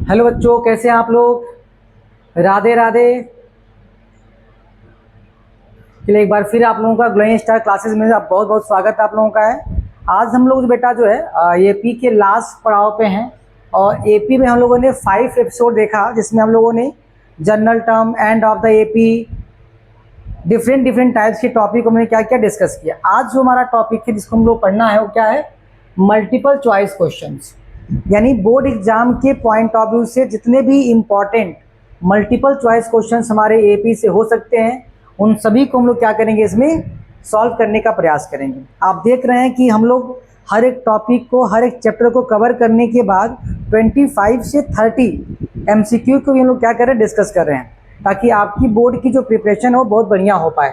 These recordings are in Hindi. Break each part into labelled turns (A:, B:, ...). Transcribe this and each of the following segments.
A: हेलो बच्चों, कैसे हैं आप लोग। राधे राधे। चलिए एक बार फिर आप लोगों का ग्लोइंग स्टार क्लासेस में बहुत बहुत स्वागत आप लोगों का है। आज हम लोग बेटा जो है एपी के लास्ट पड़ाव पे हैं और एपी में हम लोगों ने 5 एपिसोड देखा, जिसमें हम लोगों ने general term, end of the AP, different types के टॉपिक को हमने क्या क्या डिस्कस किया। आज जो हमारा टॉपिक है जिसको हम लोग पढ़ना है वो क्या है, मल्टीपल चॉइस क्वेश्चंस। यानी बोर्ड एग्जाम के पॉइंट ऑफ व्यू से जितने भी इम्पॉर्टेंट मल्टीपल चॉइस क्वेश्चंस हमारे एपी से हो सकते हैं, उन सभी को हम लोग क्या करेंगे, इसमें सॉल्व करने का प्रयास करेंगे। आप देख रहे हैं कि हम लोग हर एक टॉपिक को, हर एक चैप्टर को कवर करने के बाद 25 से 30 एमसीक्यू को भी हम लोग क्या कर रहे हैं, डिस्कस कर रहे हैं, ताकि आपकी बोर्ड की जो प्रिपरेशन है वो बहुत बढ़िया हो पाए।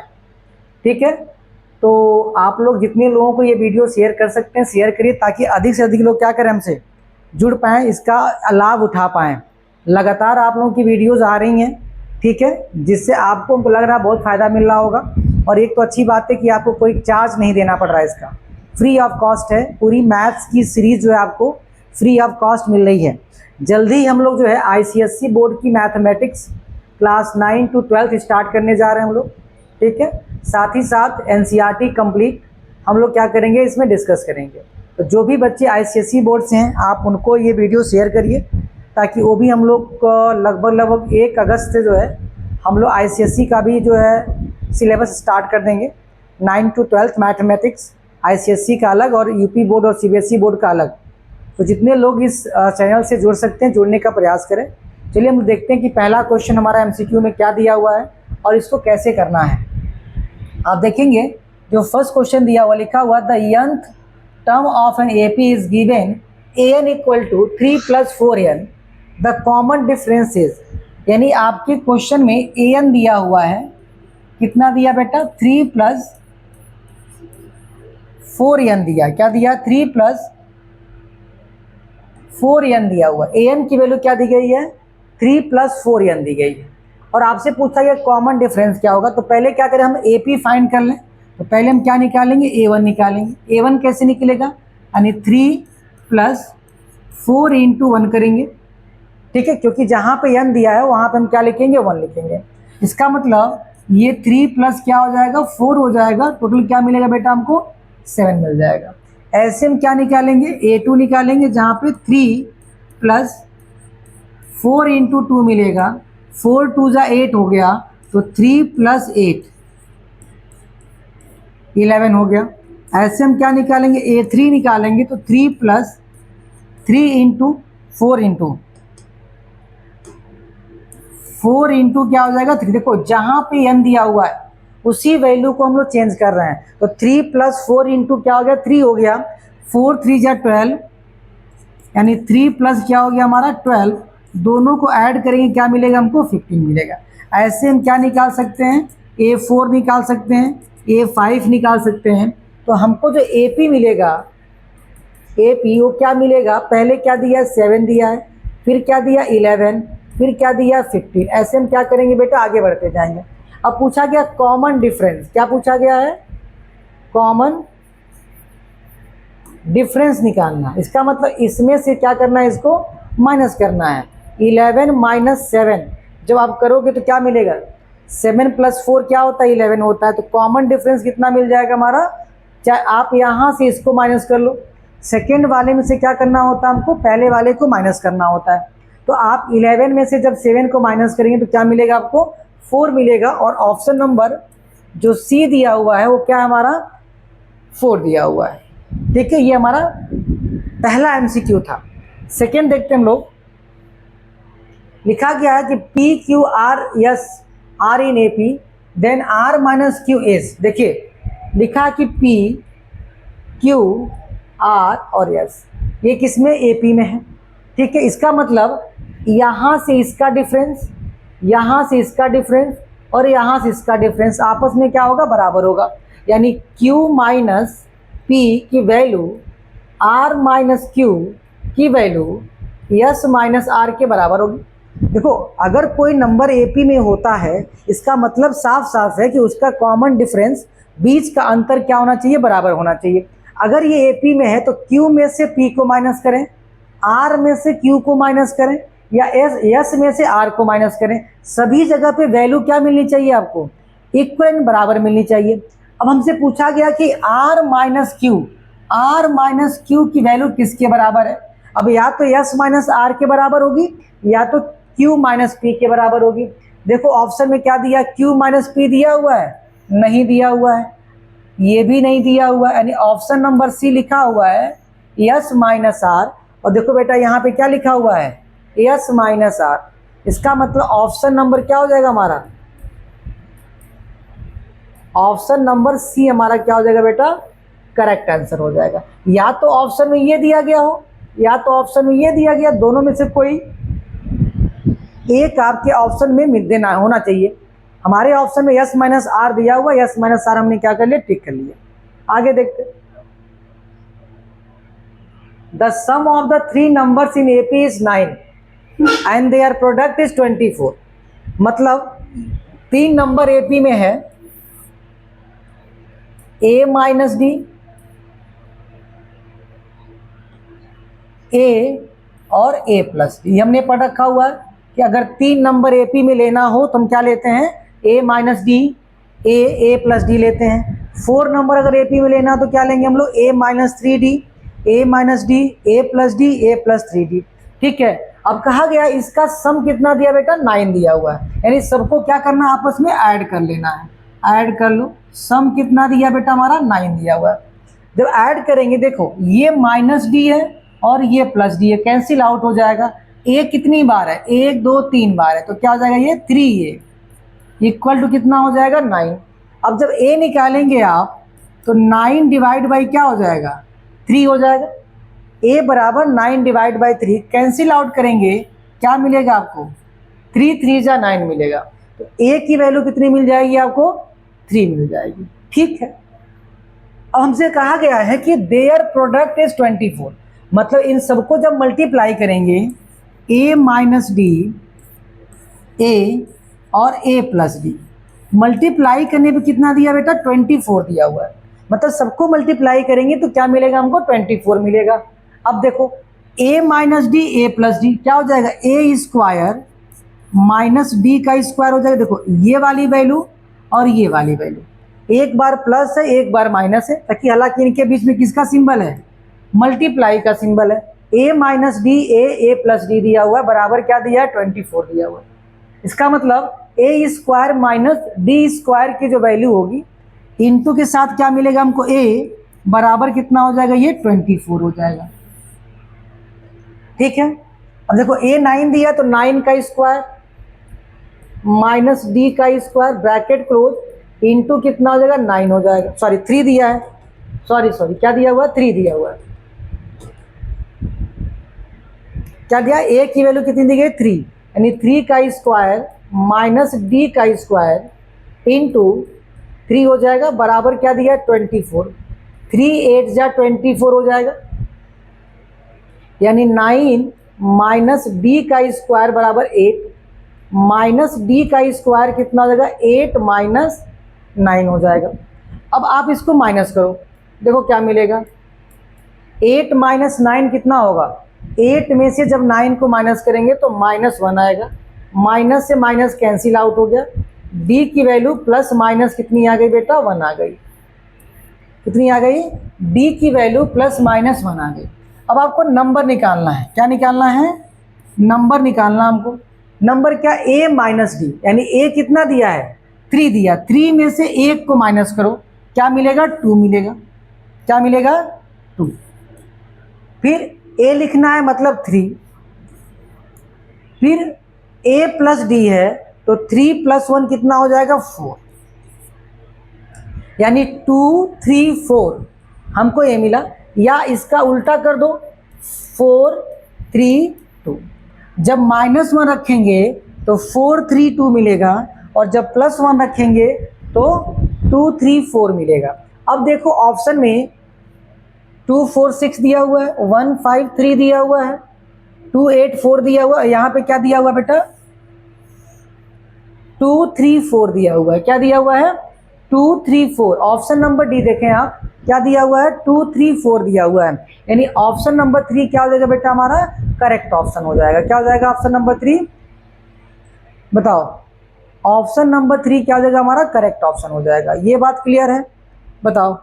A: ठीक है, तो आप लोग जितने लोगों को ये वीडियो शेयर कर सकते हैं शेयर करिए, ताकि अधिक से अधिक लोग क्या करें, हमसे जुड़ पाएँ, इसका लाभ उठा पाएँ। लगातार आप लोगों की वीडियोज़ आ रही हैं, ठीक है, जिससे आपको लग रहा है बहुत फ़ायदा मिल रहा होगा। और एक तो अच्छी बात है कि आपको कोई चार्ज नहीं देना पड़ रहा है, इसका फ्री ऑफ कॉस्ट है। पूरी मैथ्स की सीरीज़ जो है आपको फ्री ऑफ कॉस्ट मिल रही है। जल्दी ही हम लोग जो है आईसीएसई बोर्ड की मैथमेटिक्स क्लास 9 to 12 स्टार्ट करने जा रहे हैं हम लोग। ठीक है, साथ ही साथ एनसीईआरटी कंप्लीट हम लोग क्या करेंगे, इसमें डिस्कस करेंगे। तो जो भी बच्चे आईसीएसई बोर्ड से हैं, आप उनको ये वीडियो शेयर करिए, ताकि वो भी हम लोग लगभग 1 अगस्त से जो है हम लोग आईसीएसई का भी जो है सिलेबस स्टार्ट कर देंगे। 9 to 12 मैथमेटिक्स आईसीएसई का अलग और यूपी बोर्ड और सीबीएसई बोर्ड का अलग। तो जितने लोग इस चैनल से जुड़ सकते हैं जुड़ने का प्रयास करें। चलिए हम देखते हैं कि पहला क्वेश्चन हमारा एमसीक्यू में क्या दिया हुआ है और इसको कैसे करना है। आप देखेंगे जो फर्स्ट क्वेश्चन दिया हुआ, लिखा हुआ the nth term of an AP is given an equal to 3 + 4n, the common difference is. यानी आपके क्वेश्चन में an दिया हुआ है, कितना दिया बेटा, 3 + 4n दिया। क्या दिया, 3 + 4n दिया हुआ। an की वैल्यू क्या दी गई है, 3 + 4n दी गई है। और आपसे पूछा गया कॉमन डिफरेंस क्या होगा। तो पहले क्या करें, हम AP फाइंड कर लें। तो पहले हम क्या निकालेंगे, A1 निकालेंगे। A1 कैसे निकलेगा, यानी 3 + 4 × 1 करेंगे। ठीक है, क्योंकि जहाँ पे n दिया है वहाँ पे हम क्या लिखेंगे, 1 लिखेंगे। इसका मतलब ये 3 + क्या हो जाएगा, 4 हो जाएगा। टोटल क्या मिलेगा बेटा, हमको 7 मिल जाएगा। ऐसे हम क्या निकालेंगे, A2 निकालेंगे, जहाँ पे 3 + 4 × 2 मिलेगा। 4 × 2 = 8 हो गया, तो 3 + 8 11 हो गया। ऐसे हम क्या निकालेंगे, A3 निकालेंगे, तो 3 + 3 × 4 × 4 × क्या हो जाएगा, 3। देखो जहाँ पे n दिया हुआ है उसी वैल्यू को हम लोग चेंज कर रहे हैं। तो 3 + 4 × क्या हो गया, 3 हो गया। 4 × 3 = 12, यानी 3 + क्या हो गया हमारा 12। दोनों को ऐड करेंगे, क्या मिलेगा हमको, 15 मिलेगा। ऐसे हम क्या निकाल सकते हैं, A4 निकाल सकते हैं, A5 निकाल सकते हैं। तो हमको जो AP मिलेगा, AP वो क्या मिलेगा, पहले क्या दिया, 7 दिया है, फिर क्या दिया, 11, फिर क्या दिया, 15। ऐसे हम क्या करेंगे बेटा, आगे बढ़ते जाएंगे। अब पूछा गया कॉमन डिफरेंस, क्या पूछा गया है, कॉमन डिफरेंस निकालना। इसका मतलब इसमें से क्या करना है, इसको माइनस करना है। 11 - 7 जब आप करोगे तो क्या मिलेगा, 7 + 4 क्या होता है, 11 होता है। तो कॉमन डिफरेंस कितना मिल जाएगा हमारा, चाहे आप यहाँ से इसको माइनस कर लो। सेकेंड वाले में से क्या करना होता है, हमको पहले वाले को माइनस करना होता है। तो आप 11 में से जब 7 को माइनस करेंगे तो क्या मिलेगा, आपको 4 मिलेगा। और ऑप्शन नंबर जो C दिया हुआ है वो क्या है हमारा, 4 दिया हुआ है। देखिए ये हमारा पहला एमसीक्यू था। सेकेंड देखते हैं हम लोग। लिखा गया है कि PQRS are in AP, then R - Q is। देखिए लिखा कि P, Q, R और S, ये किसमें, AP में है। ठीक है, इसका मतलब यहाँ से इसका डिफरेंस, यहाँ से इसका डिफरेंस और यहाँ से इसका डिफरेंस आपस में क्या होगा, बराबर होगा। यानी Q - P की वैल्यू R - Q की वैल्यू S - R के बराबर होगी। देखो अगर कोई नंबर AP में होता है, इसका मतलब साफ साफ है कि उसका कॉमन डिफरेंस, बीच का अंतर क्या होना चाहिए, बराबर होना चाहिए। अगर ये AP में है तो Q में से P को माइनस करें, R में से Q को माइनस करें, या एस में से आर को माइनस करें, सभी जगह पे वैल्यू क्या मिलनी चाहिए आपको, इक्वल बराबर मिलनी चाहिए। अब हमसे पूछा गया कि आर माइनस क्यू की वैल्यू किसके बराबर है। अब या तो एस माइनस आर के बराबर होगी या तो क्यू माइनस पी के बराबर होगी। देखो ऑप्शन में क्या दिया, क्यू माइनस पी दिया हुआ है, नहीं दिया हुआ है, ये भी नहीं दिया हुआ है, यानी ऑप्शन नंबर सी लिखा हुआ है एस माइनस आर। और देखो बेटा यहाँ पे क्या लिखा हुआ है, एस माइनस आर। इसका मतलब ऑप्शन नंबर क्या हो जाएगा हमारा, ऑप्शन नंबर सी हमारा क्या हो जाएगा बेटा, करेक्ट आंसर हो जाएगा। या तो ऑप्शन में ये दिया गया हो या तो ऑप्शन में ये दिया गया, दोनों में से कोई एक आपके ऑप्शन में मिल देना होना चाहिए। हमारे ऑप्शन में एस माइनस आर दिया हुआ, एस माइनस आर हमने क्या कर लिया, टिक कर लिया। आगे देखते, the sum of the three numbers in AP is 9 and their product is 24। मतलब तीन नंबर एपी में है, ए माइनस डी, ए और ए प्लस डी। हमने पढ़ रखा हुआ है कि अगर तीन नंबर एपी में लेना हो तो हम क्या लेते हैं, ए माइनस डी, ए प्लस डी लेते हैं। 4 नंबर अगर एपी में लेना तो क्या लेंगे हम लोग, ए माइनस थ्री डी, ए माइनस डी, ए प्लस डी, ए प्लस थ्री डी। ठीक है, अब कहा गया इसका सम कितना दिया बेटा, 9 दिया हुआ है, यानी सबको क्या करना है, आपस में ऐड कर लेना है। ऐड कर लो, सम कितना दिया बेटा हमारा, 9 दिया हुआ है। जब ऐड करेंगे देखो ये माइनस डी है और ये प्लस डी है, कैंसिल आउट हो जाएगा। ए कितनी बार है, 1 2 3 बार है, तो क्या हो जाएगा ये 3a इक्वल टू कितना हो जाएगा 9। अब जब a निकालेंगे आप तो 9 डिवाइड बाई क्या हो जाएगा, 3 हो जाएगा। a बराबर 9 डिवाइड बाई 3, कैंसिल आउट करेंगे क्या मिलेगा आपको, 3 3 जा 9 मिलेगा। तो a की वैल्यू कितनी मिल जाएगी आपको, 3 मिल जाएगी। ठीक है, अब हमसे कहा गया है कि देयर प्रोडक्ट इज 24, मतलब इन सबको जब मल्टीप्लाई करेंगे a माइनस डी, ए और a प्लस डी, मल्टीप्लाई करने पे कितना दिया बेटा, 24 दिया हुआ है। मतलब सबको मल्टीप्लाई करेंगे तो क्या मिलेगा हमको, 24 मिलेगा। अब देखो a minus D, A plus D क्या हो जाएगा, ए स्क्वायर माइनस डी का स्क्वायर हो जाएगा। देखो ये वाली वैल्यू और ये वाली वैल्यू, एक बार प्लस है एक बार माइनस है, ताकि हालांकि इनके बीच में किसका सिंबल है, मल्टीप्लाई का सिंबल है। a minus D, A plus D दिया हुआ है, बराबर क्या दिया है, 24 दिया हुआ है। इसका मतलब ए स्क्वायर माइनस डी स्क्वायर की जो वैल्यू होगी इंटू के साथ क्या मिलेगा हमको, a बराबर कितना हो जाएगा, ये 24 हो जाएगा। ठीक है, अब देखो a 9 दिया तो 9 का स्क्वायर माइनस डी का स्क्वायर ब्रैकेट क्लोज, इंटू कितना हो जाएगा, 9 हो जाएगा। सॉरी 3 दिया है, सॉरी क्या दिया हुआ है, 3 दिया हुआ है। क्या दिया, a की वैल्यू कितनी दी गई, 3, यानी 3 का स्क्वायर माइनस डी का स्क्वायर इंटू 3 हो जाएगा, बराबर क्या दिया, 24। 3 8 जा 24 हो जाएगा, यानी 9 माइनस डी का स्क्वायर बराबर 8, माइनस डी का स्क्वायर कितना हो जाएगा, 8 माइनस 9 हो जाएगा। अब आप इसको माइनस करो, देखो क्या मिलेगा, 8 माइनस 9 कितना होगा, 8 में से जब 9 को माइनस करेंगे तो -1 आएगा, माइनस से माइनस कैंसिल आउट हो गया। डी की वैल्यू प्लस माइनस कितनी आ गई बेटा, 1 आ गई। कितनी आ गई, डी की वैल्यू प्लस माइनस 1 आ गई। अब आपको नंबर निकालना है, क्या निकालना है, नंबर निकालना हमको। नंबर क्या, a माइनस डी, यानी a कितना दिया है, 3 दिया, 3 में से 1 को माइनस करो, क्या मिलेगा, 2 मिलेगा। क्या मिलेगा, 2। फिर a लिखना है मतलब 3, फिर a प्लस डी है तो 3 + 1 कितना हो जाएगा, 4, यानी 2 3 4 हमको ये मिला। या इसका उल्टा कर दो, 4 3 2, जब -1 रखेंगे तो 4 3 2 मिलेगा, और जब +1 रखेंगे तो 2 3 4 मिलेगा। अब देखो ऑप्शन में 2 4 6 दिया हुआ है, 1 5 3 दिया हुआ है, 2 8 4 दिया हुआ है, यहाँ पे क्या दिया हुआ है बेटा, 2 3 4 दिया हुआ है। क्या दिया हुआ है, 2 3 4, ऑप्शन नंबर डी देखें आप, क्या दिया हुआ है 2 3 4 दिया हुआ है, यानी ऑप्शन नंबर 3 क्या हो जाएगा बेटा हमारा करेक्ट ऑप्शन हो जाएगा। क्या हो जाएगा ऑप्शन नंबर 3, बताओ ऑप्शन नंबर 3 क्या हो जाएगा हमारा करेक्ट ऑप्शन हो जाएगा। ये बात क्लियर है, बताओ।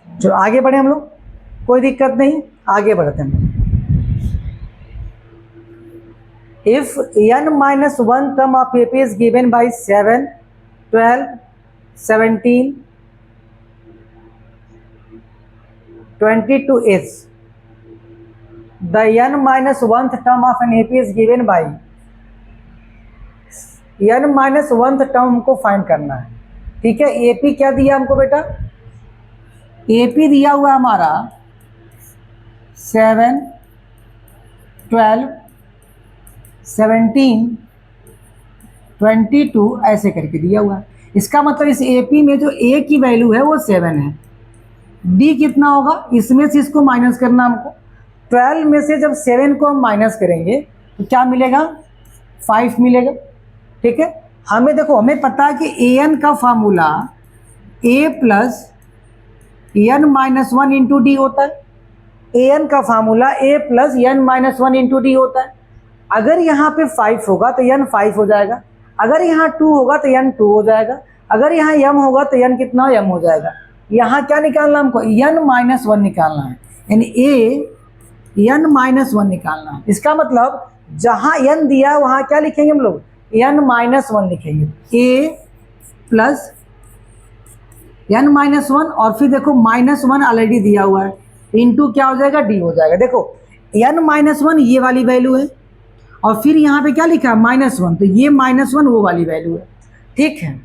A: जो आगे बढ़े हम लोग, कोई दिक्कत नहीं, आगे बढ़ते हैं। If n minus 1 term of AP is given by 7, 12, 17, 22 is the n minus 1th term of an AP is given by n minus 1th term हमको फाइंड करना है, ठीक है। AP क्या दिया हमको बेटा, AP दिया हुआ हमारा 7, 12, 17, 22 ऐसे करके दिया हुआ है। इसका मतलब इस AP में जो A की वैल्यू है वो 7 है, D कितना होगा, इसमें से इसको माइनस करना हमको। 12 में से जब 7 को हम माइनस करेंगे तो क्या मिलेगा 5 मिलेगा, ठीक है। हमें देखो, हमें पता है कि AN का formula A plus n minus 1 into D होता है। AN का formula A plus n minus 1 into D होता है। अगर यहाँ पे 5 होगा तो n 5 हो जाएगा, अगर यहाँ 2 होगा तो n 2 हो जाएगा, अगर यहाँ m होगा तो n कितना m हो जाएगा। यहाँ क्या निकालना हमको, n माइनस 1 निकालना है, यानी A n माइनस 1 निकालना है। इसका मतलब जहाँ n दिया है वहाँ क्या लिखेंगे हम लोग, n माइनस 1 लिखेंगे। A प्लस n माइनस 1 और फिर देखो माइनस 1 ऑलरेडी दिया हुआ है, इंटू क्या हो जाएगा d हो जाएगा। देखो n माइनस 1 ये वाली वैल्यू है और फिर यहाँ पे क्या लिखा है -1, तो ये -1 वो वाली वैल्यू है, ठीक है।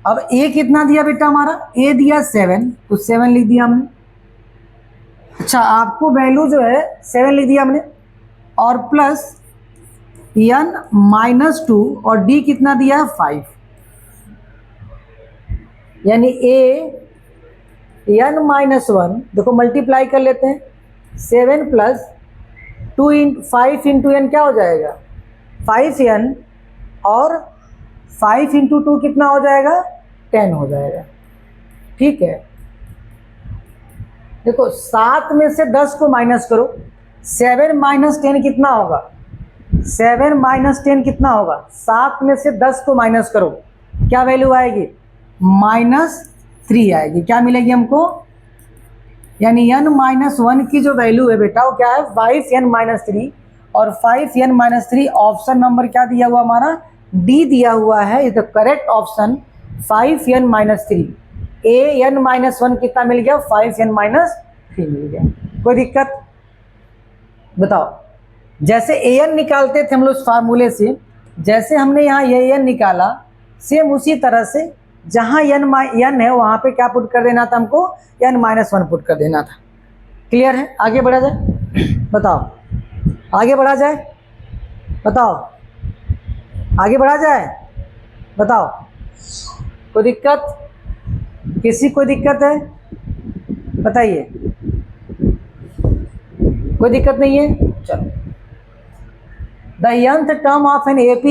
A: अब A कितना दिया बेटा हमारा, A दिया 7, तो 7 लिख दिया हमने। अच्छा, आपको वैल्यू जो है 7 लिख दिया हमने, और प्लस n माइनस 2 और D कितना दिया है 5, यानी A n माइनस 1, देखो मल्टीप्लाई कर लेते हैं, 7 प्लस 5 इंटू n क्या हो जाएगा 5n, और 5 इंटू 2 कितना हो जाएगा 10 हो जाएगा, ठीक है। देखो 7 में से 10 को माइनस करो, 7 माइनस 10 कितना होगा, 7 माइनस 10 कितना होगा, 7 में से 10 को माइनस करो, क्या वैल्यू आएगी -3 आएगी। क्या मिलेगी हमको, यानी n माइनस 1 की जो वैल्यू है बेटा वो क्या है 5n माइनस 3, और 5n माइनस 3 ऑप्शन नंबर क्या दिया हुआ हमारा डी दिया हुआ है, is the correct option 5n minus 3। an minus 1 कितना मिल गया 5n माइनस 3 मिल गया। कोई दिक्कत, बताओ। जैसे an निकालते थे हम लोग फार्मूले से, जैसे हमने यहाँ ये an निकाला, सेम उसी तरह से जहाँ n है वहाँ पे क्या पुट कर देना था हमको, n माइनस 1 पुट कर देना था। क्लियर है, आगे बढ़ा जाए, बताओ आगे बढ़ा जाए, बताओ आगे बढ़ा जाए, बताओ। कोई दिक्कत, किसी कोई दिक्कत है बताइए, कोई दिक्कत नहीं है, चलो। The nth term of an AP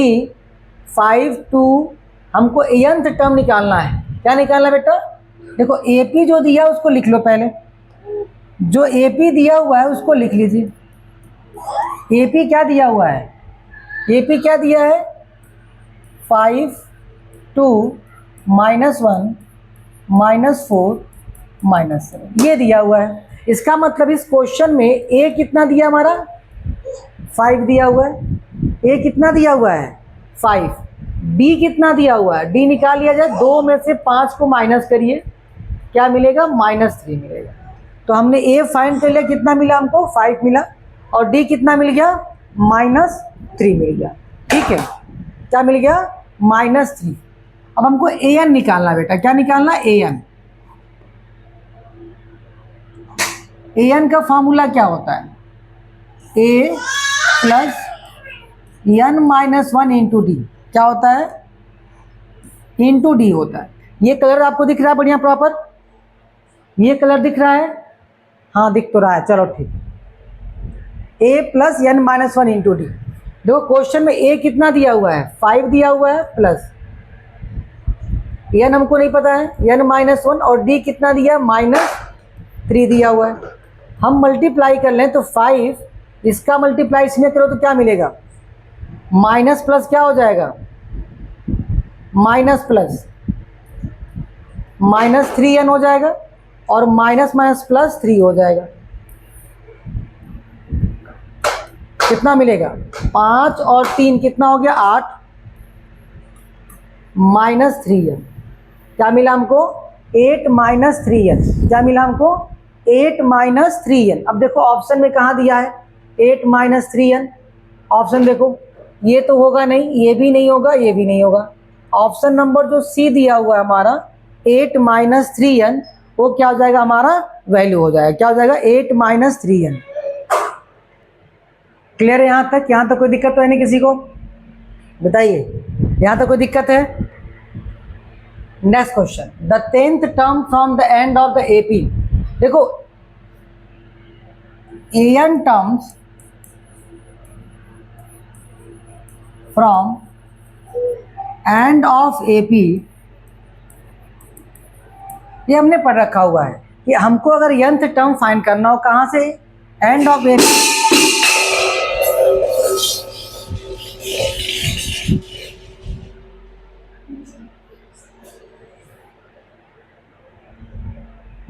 A: 5 2, हमको nth टर्म निकालना है। क्या निकालना है बेटा, देखो AP जो दिया उसको लिख लो, पहले जो AP दिया हुआ है उसको लिख लीजिए। AP क्या दिया हुआ है, AP क्या दिया है 5 2 -1 -4 -7, ये दिया हुआ है। इसका मतलब इस क्वेश्चन में A कितना दिया हमारा 5 दिया हुआ है, A कितना दिया हुआ है 5, D कितना दिया हुआ है, D निकाल लिया जाए, 2 में से 5 को माइनस करिए, क्या मिलेगा -3 मिलेगा। तो हमने A फाइंड कर लिया, कितना मिला हमको 5 मिला, और D कितना मिल गया -3 मिल गया, ठीक है। क्या मिल गया -3। अब हमको AN निकालना बेटा, क्या निकालना AN। AN का फॉर्मूला क्या होता है, A plus n minus 1 into D, क्या होता है इंटू डी होता है। ये कलर आपको दिख रहा है बढ़िया प्रॉपर, ये कलर दिख रहा है, हाँ दिख तो रहा है, चलो ठीक। A plus N minus one into D. देखो क्वेश्चन में ए कितना दिया हुआ है, 5 दिया हुआ है, प्लस एन हमको नहीं पता है, एन माइनस वन, और डी कितना दिया, -3 दिया हुआ है। हम मल्टीप्लाई कर लें तो 5, इसका मल्टीप्लाई इसमें करो तो क्या मिलेगा, माइनस प्लस क्या हो जाएगा, माइनस प्लस -3n हो जाएगा, और माइनस माइनस प्लस 3 हो जाएगा। कितना मिलेगा, 5 और 3 कितना हो गया, 8, -3n। क्या मिला हमको, 8 - 3n। क्या मिला हमको, 8 - 3n। अब देखो ऑप्शन में कहाँ दिया है, 8 - 3n। ऑप्शन देखो, ये तो होगा नहीं, ये भी नहीं होगा, ये भी नहीं होगा। ऑप्शन नंबर जो सी दिया हुआ है हमारा 8 - 3n, वो क्या हो जाएगा, हमारा वैल्यू हो जाएगा, क्या हो जाएगा, 8 - 3n। क्लियर है यहाँ तक? यहाँ तक कोई दिक्कत तो है नहीं किसी को, बताइए, यहाँ तक कोई दिक्कत है? Next question, the 10th term from the end of the AP. देखो an terms from end of AP, ये हमने पढ़ रखा हुआ है कि हमको अगर nth टर्म फाइंड करना हो कहाँ से, end of AP.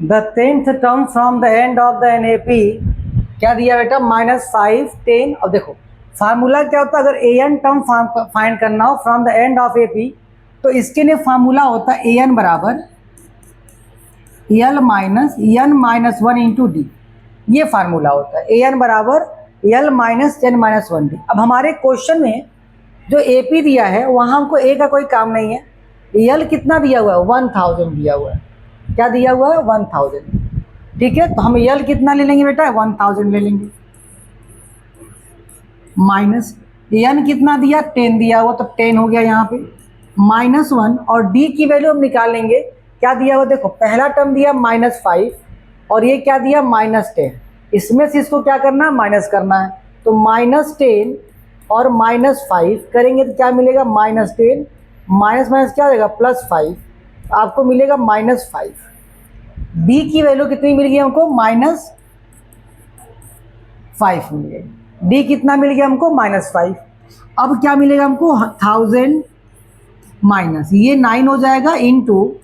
A: The 10th term from the end of the NAP क्या दिया बेटा, -5, 10। अब देखो फार्मूला क्या होता है, अगर an टर्म फाइंड करना हो from the end of AP, तो इसके लिए फार्मूला होता है an बराबर l minus n minus 1 into D. ये फार्मूला होता है, an बराबर l minus n minus 1 D. अब हमारे क्वेश्चन में जो AP दिया है वहाँ हमको a का कोई काम नहीं है। l कितना दिया हुआ है, 1000 दिया हुआ है। क्या दिया हुआ है, 1000। ठीक है, तो हम l कितना ले लेंगे बेटा, 1000 ले लेंगे, माइनस n कितना दिया, 10 दिया हुआ, तो 10 हो गया यहाँ पे, -1, और d की वैल्यू हम निकाल लेंगे। क्या दिया हुआ, देखो पहला टर्म दिया -5, और ये क्या दिया, -10। इसमें से इसको क्या करना है, माइनस करना है। तो -10 और -5 करेंगे तो क्या मिलेगा, -10, माइनस माइनस क्या हो जाएगा, +5, आपको मिलेगा -5। डी की वैल्यू कितनी मिल गई हमको, -5 मिल गई। डी कितना मिल गया हमको, -5। अब क्या मिलेगा हमको, 1000 माइनस ये 9 हो जाएगा, इंटू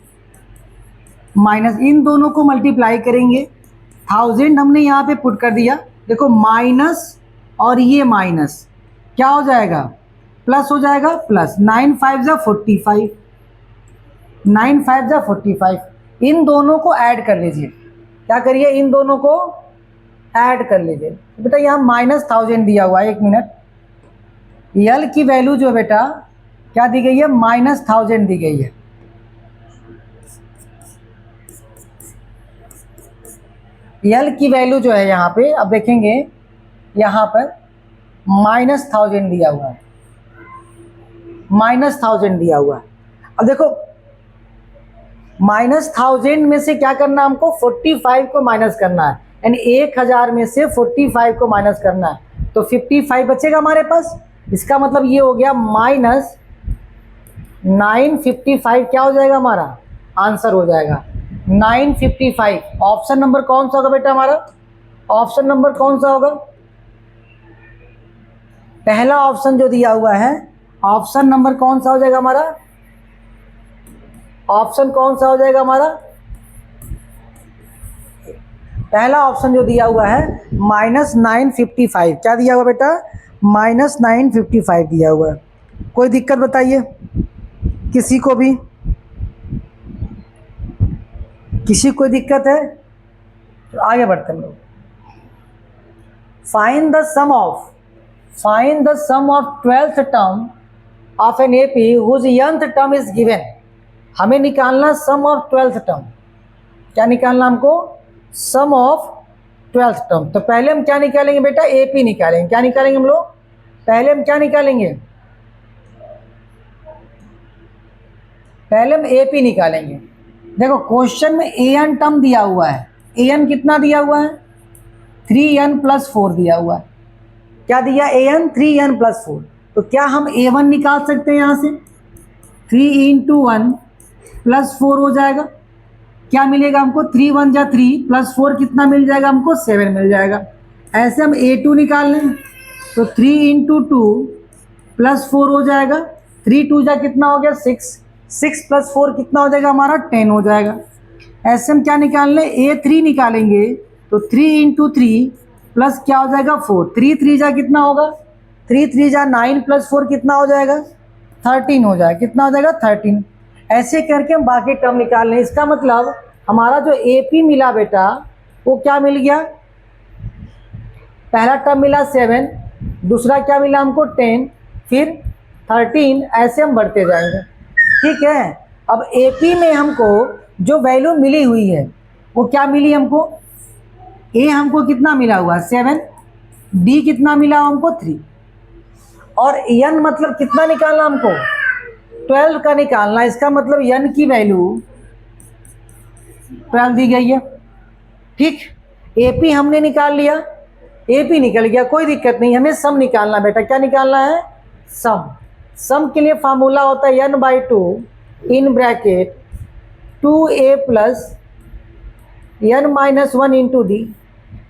A: माइनस, इन दोनों को मल्टीप्लाई करेंगे। 1000 हमने यहाँ पे पुट कर दिया, देखो माइनस और ये माइनस क्या हो जाएगा, प्लस हो जाएगा, प्लस 9 5 जा 45, 9 5 जा 45। इन दोनों को ऐड कर लीजिए, क्या करिए, इन दोनों को ऐड कर लीजिए। बेटा यहाँ -1000 दिया हुआ है, 1 मिनट, यल की वैल्यू जो बेटा क्या दी गई है, -1000 दी गई है। यल की वैल्यू जो है यहाँ पे, अब देखेंगे यहाँ पर -1000 दिया हुआ है, -1000 दिया हुआ है। अब देखो -1000 में से क्या करना है हमको, 45 को माइनस करना है, यानी 1000 में से 45 को माइनस करना है, तो 55 बचेगा हमारे पास। इसका मतलब ये हो गया -955 क्या हो जाएगा, हमारा आंसर हो जाएगा 955। ऑप्शन नंबर कौन सा होगा बेटा हमारा, ऑप्शन नंबर कौन सा होगा, पहला ऑप्शन जो दिया हुआ है, ऑप्शन नंबर कौन सा हो जाएगा हमारा, ऑप्शन कौन सा हो जाएगा हमारा, पहला ऑप्शन जो दिया हुआ है -955। क्या दिया हुआ बेटा, -955 दिया हुआ है। कोई दिक्कत बताइए किसी को भी, किसी को दिक्कत है तो आगे बढ़ते हैं लोग। Find the sum of 12th term of an AP whose nth term is given. हमें निकालना सम ऑफ 12th टर्म। क्या निकालना हमको, सम ऑफ 12th टर्म। तो पहले हम क्या निकालेंगे बेटा, AP निकालेंगे। क्या निकालेंगे हम लोग, पहले हम क्या निकालेंगे, पहले हम AP निकालेंगे। देखो क्वेश्चन में an टर्म दिया हुआ है, an कितना दिया हुआ है, 3n + 4 दिया हुआ है। क्या दिया an 3n प्लस 4, तो क्या हम a1 निकाल सकते हैं यहाँ से 3 इंटू 1 प्लस 4 हो जाएगा। क्या मिलेगा हमको 3 1 जा 3 प्लस 4 कितना मिल जाएगा हमको 7 मिल जाएगा। ऐसे हम a2 निकाल लें तो 3 इंटू 2 प्लस 4 हो जाएगा। 3 2 जा कितना हो गया 6, 6 प्लस 4 कितना हो जाएगा हमारा 10 हो जाएगा। ऐसे हम क्या निकाल लें a3 निकालेंगे तो 3 इंटू 3 प्लस क्या हो जाएगा 4, 3 3 जा कितना होगा 3 3 जा 9 प्लस 4 कितना हो जाएगा 13 हो जाएगा। कितना हो जाएगा 13। ऐसे करके हम बाकी टर्म निकाल लें। इसका मतलब हमारा जो AP मिला बेटा वो क्या मिल गया, पहला टर्म मिला 7, दूसरा क्या मिला हमको 10, फिर 13, ऐसे हम बढ़ते जाएंगे। ठीक है। अब AP में हमको जो वैल्यू मिली हुई है वो क्या मिली हमको, A हमको कितना मिला हुआ 7, D कितना मिला हमको 3, और N मतलब कितना निकालना हमको 12 का निकालना। इसका मतलब N की वैल्यू 12 दी गई है। ठीक, AP हमने निकाल लिया, AP निकल गया, कोई दिक्कत नहीं। हमें सम निकालना बेटा, क्या निकालना है सम। सम के लिए फार्मूला होता है n/2 in bracket 2a plus n-1 into D.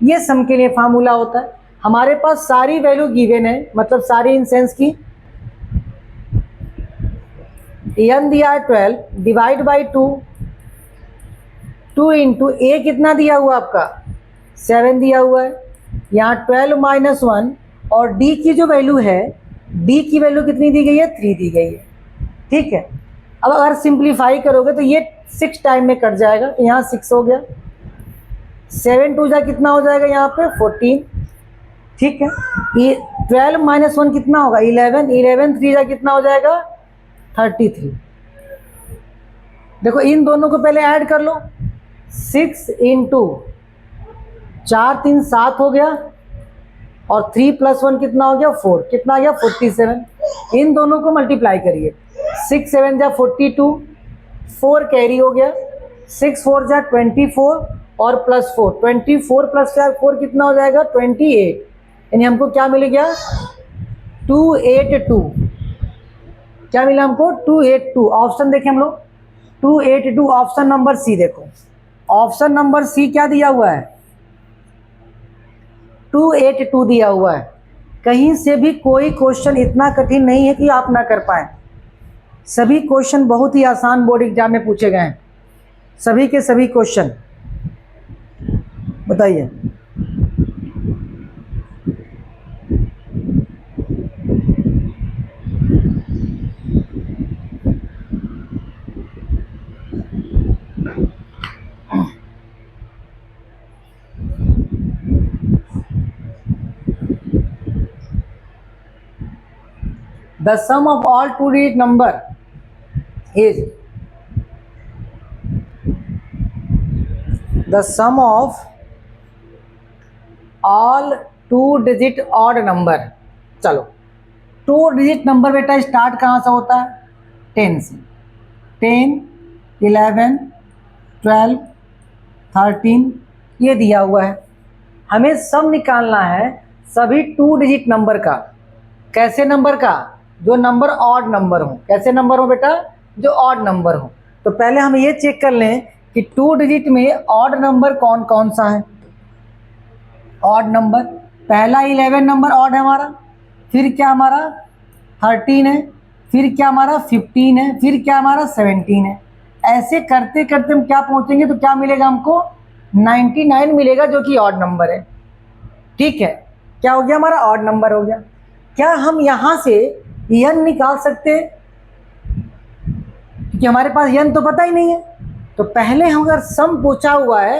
A: ये सम के लिए फार्मूला होता है। हमारे पास सारी वैल्यू गिवन है, मतलब सारी इन सेंस की n दिया है 12 डिवाइड बाई 2, 2 इंटू a कितना दिया हुआ आपका 7 दिया हुआ है, यहाँ 12 माइनस 1, और d की जो वैल्यू है, d की वैल्यू कितनी दी गई है 3 दी गई है। ठीक है। अब अगर सिंप्लीफाई करोगे तो ये 6 टाइम में कट जाएगा, तो यहाँ 6 हो गया, 7 2 जा कितना हो जाएगा यहाँ पे 14। ठीक है। ये 12 माइनस 1 कितना होगा 11, 11 3 जा कितना हो जाएगा 33। देखो इन दोनों को पहले ऐड कर लो, 6 इंटू 4 3 7 हो गया, और 3 प्लस 1 कितना हो गया 4, कितना आ गया 47। इन दोनों को मल्टीप्लाई करिए, 6 7 जा 42, 4 कैरी हो गया, 6 4 जा 24, और प्लस 4, 24 प्लस 4 कितना हो जाएगा 28। यानी हमको क्या मिल गया 282। क्या मिला हमको 282। ऑप्शन देखें हम लोग 282, ऑप्शन नंबर सी। देखो ऑप्शन नंबर सी क्या दिया हुआ है 282 दिया हुआ है। कहीं से भी कोई क्वेश्चन इतना कठिन नहीं है कि आप ना कर पाए। सभी क्वेश्चन बहुत ही आसान बोर्ड एग्जाम में पूछे गए हैं, सभी के सभी क्वेश्चन। बताइए the sum of all two-digit number is the sum of all two-digit odd number। चलो 2 डिजिट नंबर बेटा स्टार्ट कहाँ से होता है 10 से, 10 11 12 13 ये दिया हुआ है। हमें सम निकालना है सभी 2 डिजिट नंबर का। कैसे नंबर का, जो नंबर ऑड नंबर हो। कैसे नंबर हो बेटा, जो ऑड नंबर हो। तो पहले हम ये चेक कर लें कि 2 डिजिट में ऑड नंबर कौन कौन सा है। ऑड नंबर पहला 11 नंबर ऑड है हमारा, फिर क्या हमारा 13 है, फिर क्या हमारा 15 है, फिर क्या हमारा 17 है। ऐसे करते करते हम क्या पहुंचेंगे, तो क्या मिलेगा हमको 99 मिलेगा, जो कि ऑड नंबर है। ठीक है, क्या हो गया हमारा ऑड नंबर हो गया। क्या हम यहाँ से n निकाल सकते हैं, क्योंकि हमारे पास n तो पता ही नहीं है। तो पहले हम अगर सम पूछा हुआ है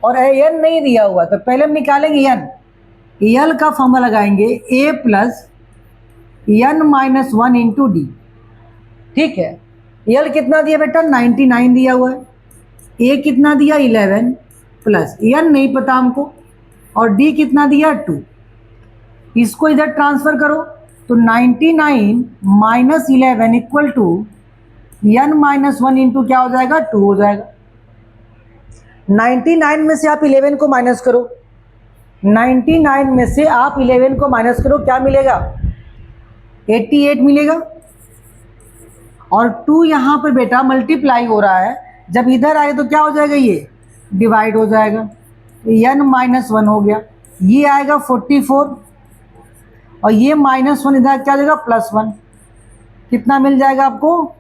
A: और n नहीं दिया हुआ, तो पहले हम निकालेंगे n। l का फॉर्मूला लगाएंगे a plus n-1 into D. ठीक है, l कितना दिया बेटा 99 दिया हुआ है, a कितना दिया 11 प्लस n नहीं पता हमको, और d कितना दिया 2। इसको इधर ट्रांसफर करो तो 99 minus 11 equal to n-1 into क्या हो जाएगा 2 हो जाएगा। 99 में से आप 11 को माइनस करो, 99 में से आप 11 को माइनस करो, क्या मिलेगा? 88 मिलेगा। और 2 यहाँ पर बेटा मल्टीप्लाई हो रहा है, जब इधर आए तो क्या हो जाएगा? ये डिवाइड हो जाएगा, n-1 हो गया। ये आएगा 44 और ये -1 इधर क्या हो जाएगा? +1। कितना मिल जाएगा आपको?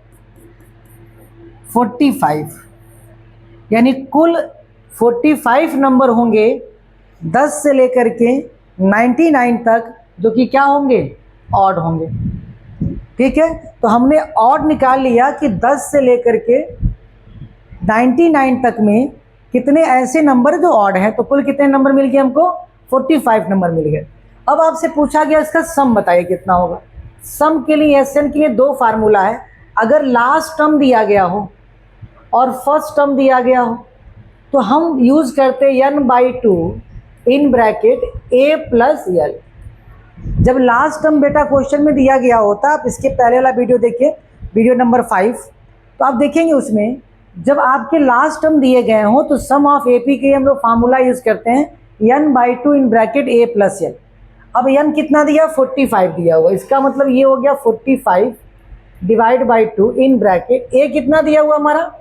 A: 45। यानी कुल 45 नंबर होंगे 10 से लेकर के 99 तक, जो कि क्या होंगे? ऑड होंगे। ठीक है, तो हमने ऑड निकाल लिया कि 10 से लेकर के 99 तक में कितने ऐसे नंबर जो ऑड है। तो कुल कितने नंबर मिल गए हमको? 45 नंबर मिल गए। अब आपसे पूछा गया इसका सम बताइए कितना होगा। सम के लिए, एसएन के लिए 2 फार्मूला है। अगर लास्ट टर्म दिया गया हो और फर्स्ट टर्म दिया गया हो तो हम यूज़ करते n/2 in bracket a + l। जब लास्ट टर्म बेटा क्वेश्चन में दिया गया होता, आप इसके पहले वाला वीडियो देखिए, वीडियो नंबर 5, तो आप देखेंगे उसमें जब आपके लास्ट टर्म दिए गए हों तो सम ऑफ AP के हम लोग फार्मूला यूज़ करते हैं n/2 in bracket a + l। अब n कितना दिया? 45 दिया हुआ, इसका मतलब ये हो गया 45 / 2 इन ब्रैकेट a कितना दिया हुआ हमारा?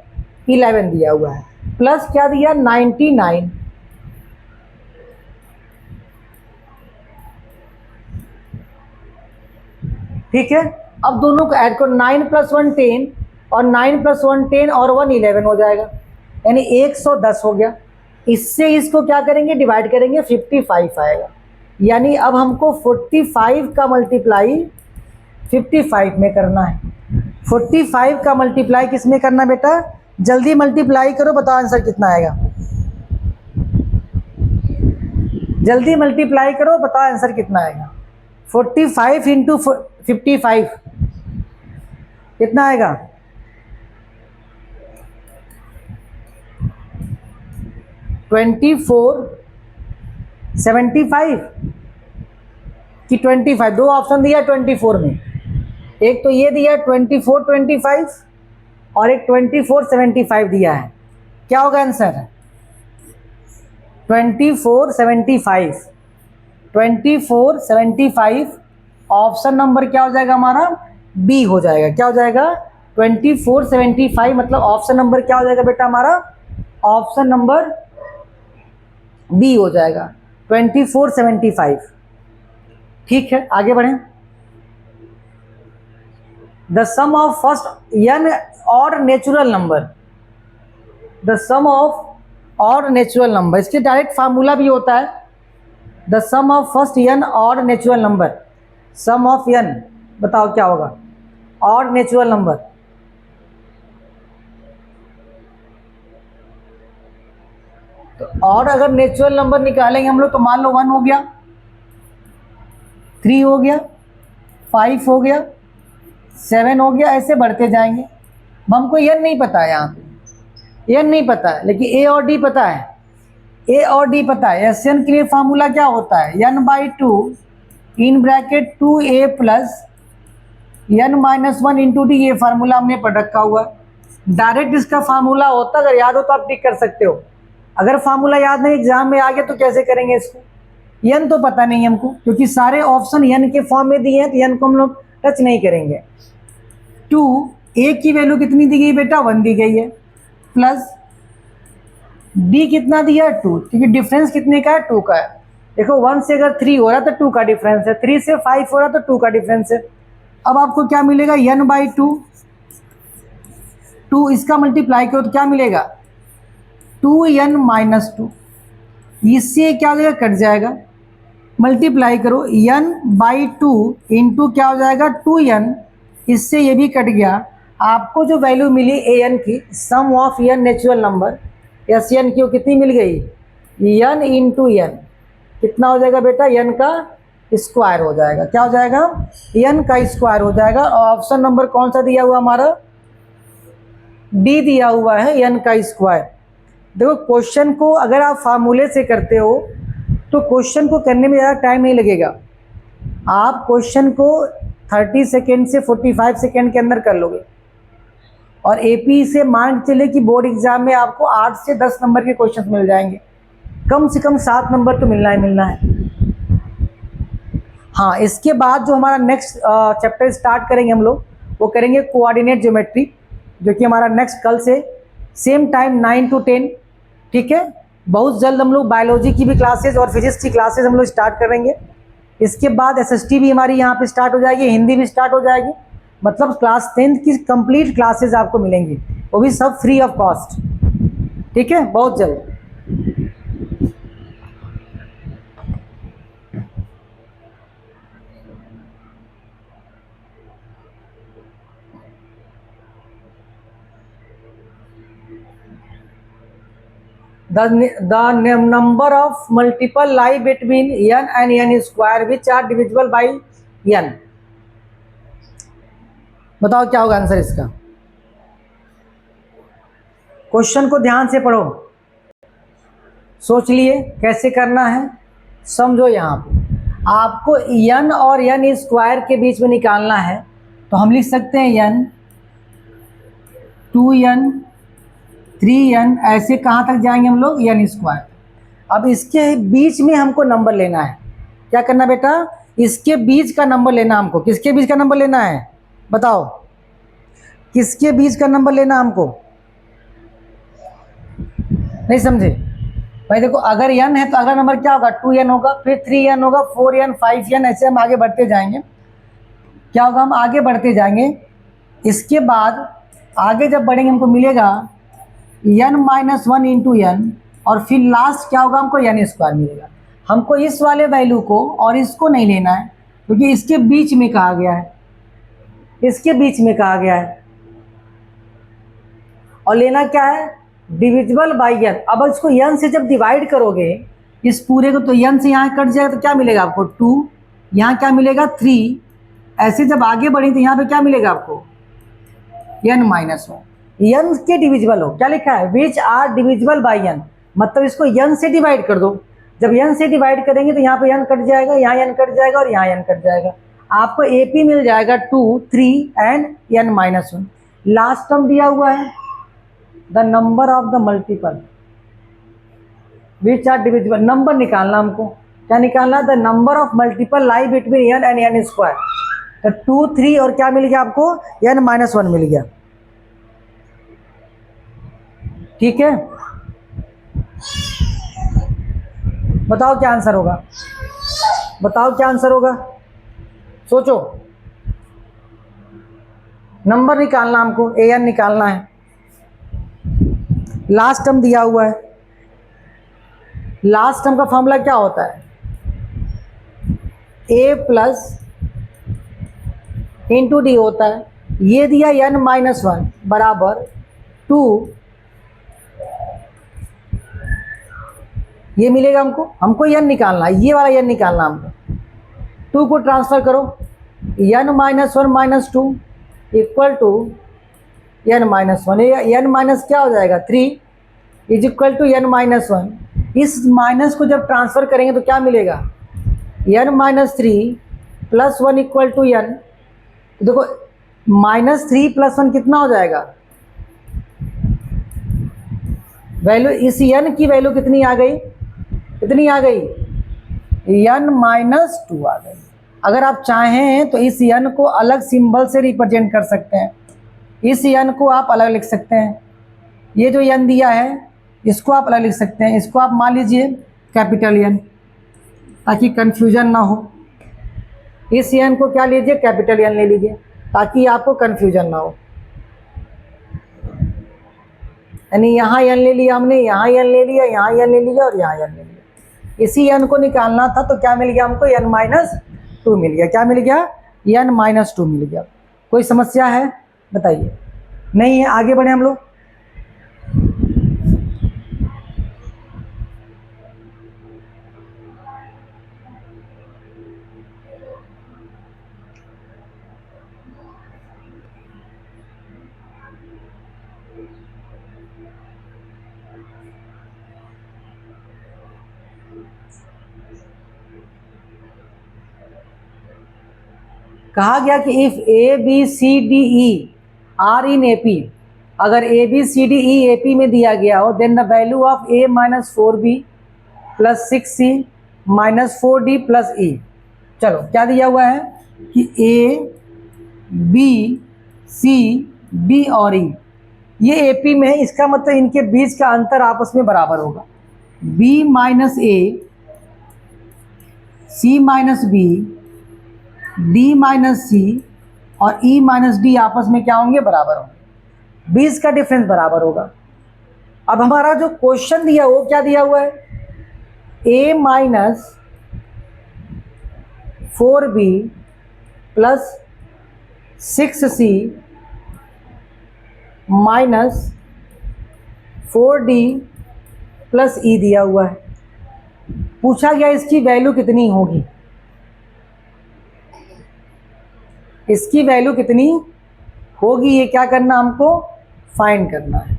A: 11 दिया हुआ है, प्लस क्या दिया? 99। ठीक है, अब दोनों को ऐड करो, 9 + 1 10 और 9 + 1 10 और 1 11 हो जाएगा, यानी 110 हो गया। इससे इसको क्या करेंगे? डिवाइड करेंगे, 55 आएगा। यानी अब हमको 45 का मल्टीप्लाई 55 में करना है। 45 का मल्टीप्लाई किस में करना बेटा? जल्दी मल्टीप्लाई करो, बताओ आंसर कितना आएगा। जल्दी मल्टीप्लाई करो, बताओ आंसर कितना आएगा। 45 इंटू 55 कितना आएगा? 2475 कि 25? 2 ऑप्शन दिया 24 में, एक तो ये दिया 2425 और एक 2475 दिया है। क्या होगा आंसर? 2475। 2475 ऑप्शन नंबर क्या हो जाएगा हमारा? बी हो जाएगा। क्या हो जाएगा? 2475 मतलब ऑप्शन नंबर क्या हो जाएगा बेटा हमारा? ऑप्शन नंबर बी हो जाएगा, 2475। ठीक है, आगे बढ़ें। The sum of first n odd natural number, the sum of odd natural number, इसके डायरेक्ट फार्मूला भी होता है। The sum of first n odd natural number, sum of n बताओ क्या होगा? ऑड नेचुरल नंबर, तो ऑड अगर नेचुरल नंबर निकालेंगे हम लोग तो मान लो 1 हो गया, 3 हो गया, 5 हो गया, 7 हो गया, ऐसे बढ़ते जाएंगे। हमको n नहीं पता है, यहाँ पे n नहीं पता है, लेकिन a और d पता है। a और d पता है। एसएन के लिए फार्मूला क्या होता है? n/2 in bracket 2a + n-1 into D. ये फार्मूला हमने पढ़ रखा हुआ। डायरेक्ट इसका फार्मूला होता, अगर याद हो तो आप टिक कर सकते हो। अगर फार्मूला याद नहीं, एग्जाम में आ गया तो कैसे करेंगे इसको? n तो पता नहीं हमको, क्योंकि सारे ऑप्शन n के फॉर्म में दिए हैं, तो n को हम लोग टच नहीं करेंगे। 2 a की वैल्यू कितनी दी गई बेटा? 1 दी गई है, प्लस b कितना दिया? 2, क्योंकि डिफरेंस कितने का है? 2 का है। देखो 1 से अगर 3 हो रहा तो 2 का डिफरेंस है, 3 से 5 हो रहा तो 2 का डिफरेंस है। अब आपको क्या मिलेगा? n/2, 2 इसका मल्टीप्लाई करो तो क्या मिलेगा? 2n-2, इससे क्या हो जाएगा? कट जाएगा। मल्टीप्लाई करो n/2 इंटू क्या हो जाएगा? 2n, इससे ये भी कट गया। आपको जो वैल्यू मिली an की, sum of n natural number SN की, कितनी मिल गई? n इंटू n, कितना हो जाएगा बेटा? n का स्क्वायर हो जाएगा। क्या हो जाएगा? n का स्क्वायर हो जाएगा। और ऑप्शन नंबर कौन सा दिया हुआ हमारा? डी दिया हुआ है, n का स्क्वायर। देखो क्वेश्चन को अगर आप फार्मूले से करते हो तो क्वेश्चन को करने में ज़्यादा टाइम नहीं लगेगा। आप क्वेश्चन को 30 सेकेंड से 45 सेकेंड के अंदर कर लोगे। और एपी से मान चले कि बोर्ड एग्जाम में आपको 8 से 10 नंबर के क्वेश्चन मिल जाएंगे। कम से कम 7 नंबर तो मिलना ही मिलना है। हाँ, इसके बाद जो हमारा नेक्स्ट चैप्टर स्टार्ट करेंगे हम लोग, वो करेंगे कोऑर्डिनेट ज्योमेट्री, जो कि हमारा नेक्स्ट कल से सेम टाइम 9 to 10, ठीक है। बहुत जल्द हम लोग बायोलॉजी की भी क्लासेज और फिजिक्स की क्लासेज हम लोग स्टार्ट करेंगे। इसके बाद एसएसटी भी हमारी यहाँ पे स्टार्ट हो जाएगी, हिंदी भी स्टार्ट हो जाएगी। मतलब क्लास 10th की कंप्लीट क्लासेज आपको मिलेंगी, वो भी सब फ्री ऑफ कॉस्ट, ठीक है, बहुत जल्द। The number of multiple lie between n and n square which are divisible by n। बताओ क्या होगा आंसर इसका। क्वेश्चन को ध्यान से पढ़ो, सोच लिए कैसे करना है, समझो। यहाँ पे आपको n और n स्क्वायर के बीच में निकालना है, तो हम लिख सकते हैं n 2n 3n, ऐसे कहाँ तक जाएंगे हम लोग, n स्क्वायर। अब इसके बीच में हमको नंबर लेना है। क्या करना बेटा, इसके बीच का नंबर लेना हमको। किसके बीच का नंबर लेना है, बताओ, किसके बीच का नंबर लेना हमको, नहीं समझे भाई। देखो, अगर n है तो अगला नंबर क्या होगा, 2n होगा, फिर 3n होगा, 4n 5n, ऐसे हम आगे बढ़ते जाएंगे। क्या होगा, हम आगे बढ़ते जाएंगे। इसके बाद आगे जब बढ़ेंगे हमको मिलेगा n-1 इंटू n, और फिर लास्ट क्या होगा, हमको n स्क्वायर मिलेगा। हमको इस वाले वैल्यू को और इसको नहीं लेना है, क्योंकि इसके बीच में कहा गया है, इसके बीच में कहा गया है। और लेना क्या है, डिविजिबल बाई n। अब इसको n से जब डिवाइड करोगे इस पूरे को, तो n से यहाँ कट जाएगा तो क्या मिलेगा आपको, 2, यहाँ क्या मिलेगा 3। ऐसे जब आगे बढ़े तो यहाँ पे क्या मिलेगा आपको, n-1। n के डिविजिबल हो, क्या लिखा है, which are divisible by n, मतलब इसको n से डिवाइड कर दो। जब n से डिवाइड करेंगे तो यहाँ पे n कट जाएगा, यहाँ n कट जाएगा और यहाँ n कट जाएगा। आपको AP मिल जाएगा 2, 3 एंड n-1। लास्ट टर्म दिया हुआ है the number of the multiple which are divisible. Number निकालना हमको, क्या निकालना, the number of multiple lie between n and n square. तो 2, 3 और क्या मिल गया आपको, n-1 मिल गया, ठीक है। बताओ क्या आंसर होगा, बताओ क्या आंसर होगा, सोचो। नंबर निकालना हमको, an निकालना है। लास्ट टर्म दिया हुआ है, लास्ट टर्म का फॉर्मूला क्या होता है, a प्लस इंटू डी होता है। ये दिया n-1 बराबर 2, ये मिलेगा हमको। हमको n निकालना है, ये वाला n निकालना हमको। 2 को ट्रांसफर करो, n-1 - 2 इक्वल टू n-1। ये n माइनस क्या हो जाएगा, 3 इज इक्वल टू n-1। इस माइनस को जब ट्रांसफर करेंगे तो क्या मिलेगा, n-3 + 1 इक्वल टू n। तो देखो -3 + 1 कितना हो जाएगा, वैल्यू, इस n की वैल्यू कितनी आ गई, कितनी आ गई, n-2 आ गई। अगर आप चाहें तो इस n को अलग सिंबल से रिप्रेजेंट कर सकते हैं। इस n को आप अलग लिख सकते हैं, ये जो n दिया है इसको आप अलग लिख सकते हैं। इसको आप मान लीजिए कैपिटल N, ताकि कन्फ्यूजन ना हो। इस n को क्या लीजिए, कैपिटल N ले लीजिए, ताकि आपको कन्फ्यूजन ना हो। यानी यहाँ n ले लिया हमने, यहाँ n ले लिया, यहाँ n ले लिया और यहाँ n ले लिया। इसी n को निकालना था, तो क्या मिल गया हमको, n-2 मिल गया। क्या मिल गया, n-2 मिल गया। कोई समस्या है बताइए, नहीं है, आगे बढ़े हम लोग। कहा गया कि if ABCDE are in AP, अगर ABCDE AP में दिया गया हो, then the value of A - 4B plus 6c minus 4d plus e। चलो क्या दिया हुआ है कि a b c d और e ये AP में है, इसका मतलब इनके बीच का अंतर आपस में बराबर होगा। b minus a c minus b d minus c और e माइनस d आपस में क्या होंगे, बराबर होंगे। बीच का डिफरेंस बराबर होगा। अब हमारा जो क्वेश्चन दिया वो क्या दिया हुआ है, a minus 4b plus 6c minus 4d plus e दिया हुआ है। पूछा गया इसकी वैल्यू कितनी होगी, इसकी वैल्यू कितनी होगी, ये क्या करना हमको फाइंड करना है।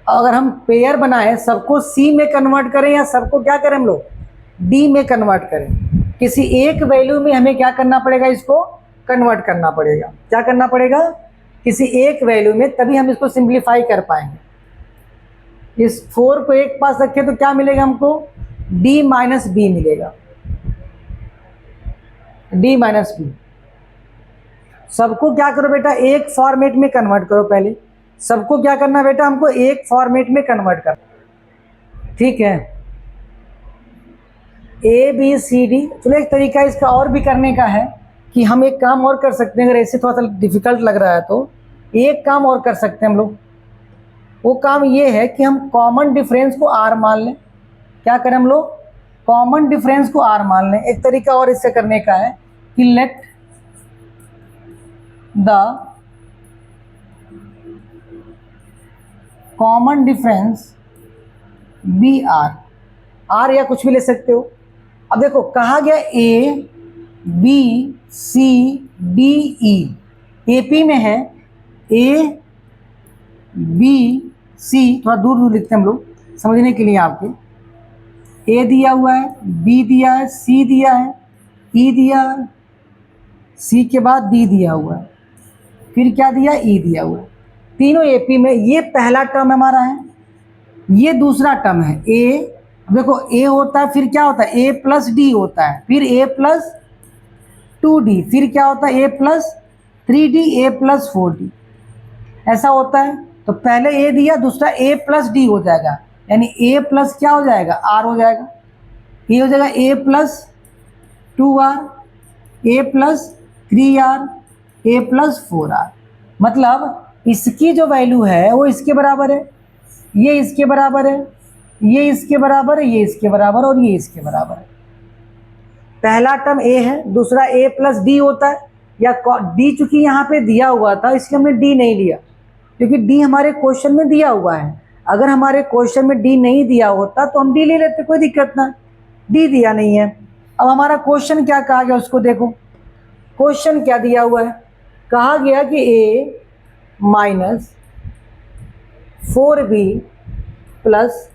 A: अगर हम पेयर बनाएं, सबको C में कन्वर्ट करें या सबको क्या करें हम लोग D में कन्वर्ट करें, किसी एक वैल्यू में हमें क्या करना पड़ेगा, इसको कन्वर्ट करना पड़ेगा। क्या करना पड़ेगा, किसी एक वैल्यू में, तभी हम इसको सिंप्लीफाई कर पाएंगे। इस 4 को एक पास रखें तो क्या मिलेगा हमको, D माइनस बी मिलेगा, D माइनस बी। सबको क्या करो बेटा, एक फॉर्मेट में कन्वर्ट करो। पहले सबको क्या करना बेटा, हमको एक फॉर्मेट में कन्वर्ट करना, ठीक है। A B C D. चलो एक तरीका इसका और भी करने का है कि हम एक काम और कर सकते हैं, अगर ऐसे थोड़ा सा डिफिकल्ट लग रहा है तो एक काम और कर सकते हैं हम लोग। वो काम ये है कि हम कॉमन डिफरेंस को आर मान लें। क्या करें हम लोग, कॉमन डिफरेंस को आर मान लें। एक तरीका और इससे करने का है कि let the common difference be R, R या कुछ भी ले सकते हो। अब देखो कहा गया A B C D E, AP में है ए बी सी, थोड़ा दूर दूर लिखते हैं हम लोग समझने के लिए आपके। ए दिया हुआ है, बी दिया है, सी दिया है, ई दिया है, सी के बाद डी दिया हुआ है, फिर क्या दिया, ई दिया हुआ है। तीनों AP में। ये पहला टर्म हमारा है, ये दूसरा टर्म है ए। देखो ए होता है, फिर क्या होता है, ए प्लस डी होता है, फिर ए प्लस 2d, फिर क्या होता है, ए प्लस 3d, ए प्लस 4d, ऐसा होता है। तो पहले ए दिया, दूसरा ए प्लस डी हो जाएगा, यानी ए प्लस क्या हो जाएगा, आर हो जाएगा। ये हो जाएगा ए प्लस 2r, ए प्लस 3r, ए प्लस 4r। मतलब इसकी जो वैल्यू है वो इसके बराबर है, ये इसके बराबर है, ये इसके बराबर है, ये इसके बराबर और ये इसके बराबर है। पहला टर्म ए है, दूसरा ए प्लस डी होता है, या डी चूंकि यहाँ पे दिया हुआ था इसलिए हमने डी नहीं लिया, क्योंकि डी हमारे क्वेश्चन में दिया हुआ है। अगर हमारे क्वेश्चन में डी नहीं दिया होता तो हम डी ले लेते, कोई दिक्कत ना। डी दिया नहीं है। अब हमारा क्वेश्चन क्या कहा गया उसको देखो, क्वेश्चन क्या दिया हुआ है, कहा गया कि A minus 4b plus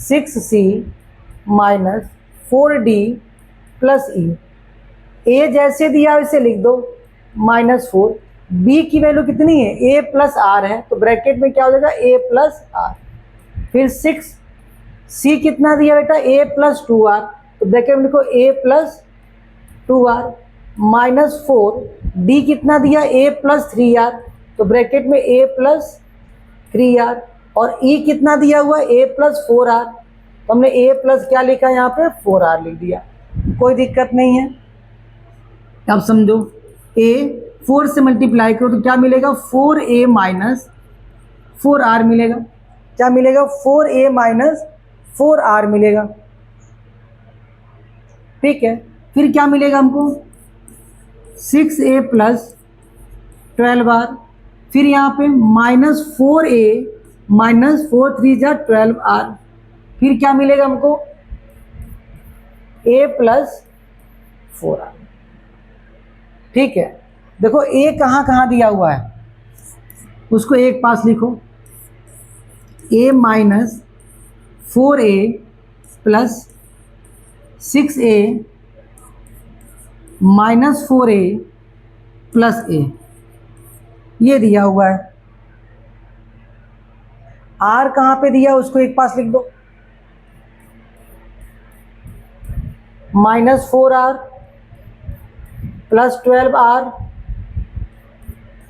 A: 6c minus 4d plus E. A जैसे दिया वैसे लिख दो, -4। बी की वैल्यू कितनी है, ए प्लस आर है, तो ब्रैकेट में क्या हो जाएगा, ए प्लस आर। फिर 6, सी कितना दिया बेटा, ए प्लस 2r, तो ब्रैकेट में लिखो ए प्लस 2r, -4। डी कितना दिया, ए प्लस 3r, तो ब्रैकेट में ए प्लस 3r। और ई कितना दिया हुआ है, ए प्लस 4r, तो हमने ए प्लस क्या लिखा यहाँ पे, 4r लिख दिया, कोई दिक्कत नहीं है। अब समझो, ए 4 से मल्टीप्लाई करो तो क्या मिलेगा, 4a माइनस 4r मिलेगा। क्या मिलेगा, 4a माइनस 4r मिलेगा, ठीक है। फिर क्या मिलेगा हमको, 6a प्लस 12r, फिर यहाँ पे -4a माइनस 4 3 जा 12r, फिर क्या मिलेगा हमको, a प्लस 4r, ठीक है। देखो ए कहाँ कहाँ दिया हुआ है, उसको एक पास लिखो, a minus 4a plus 6a minus 4a plus a, ये दिया हुआ है। आर कहाँ पे दिया उसको एक पास लिख दो, -4r + 12r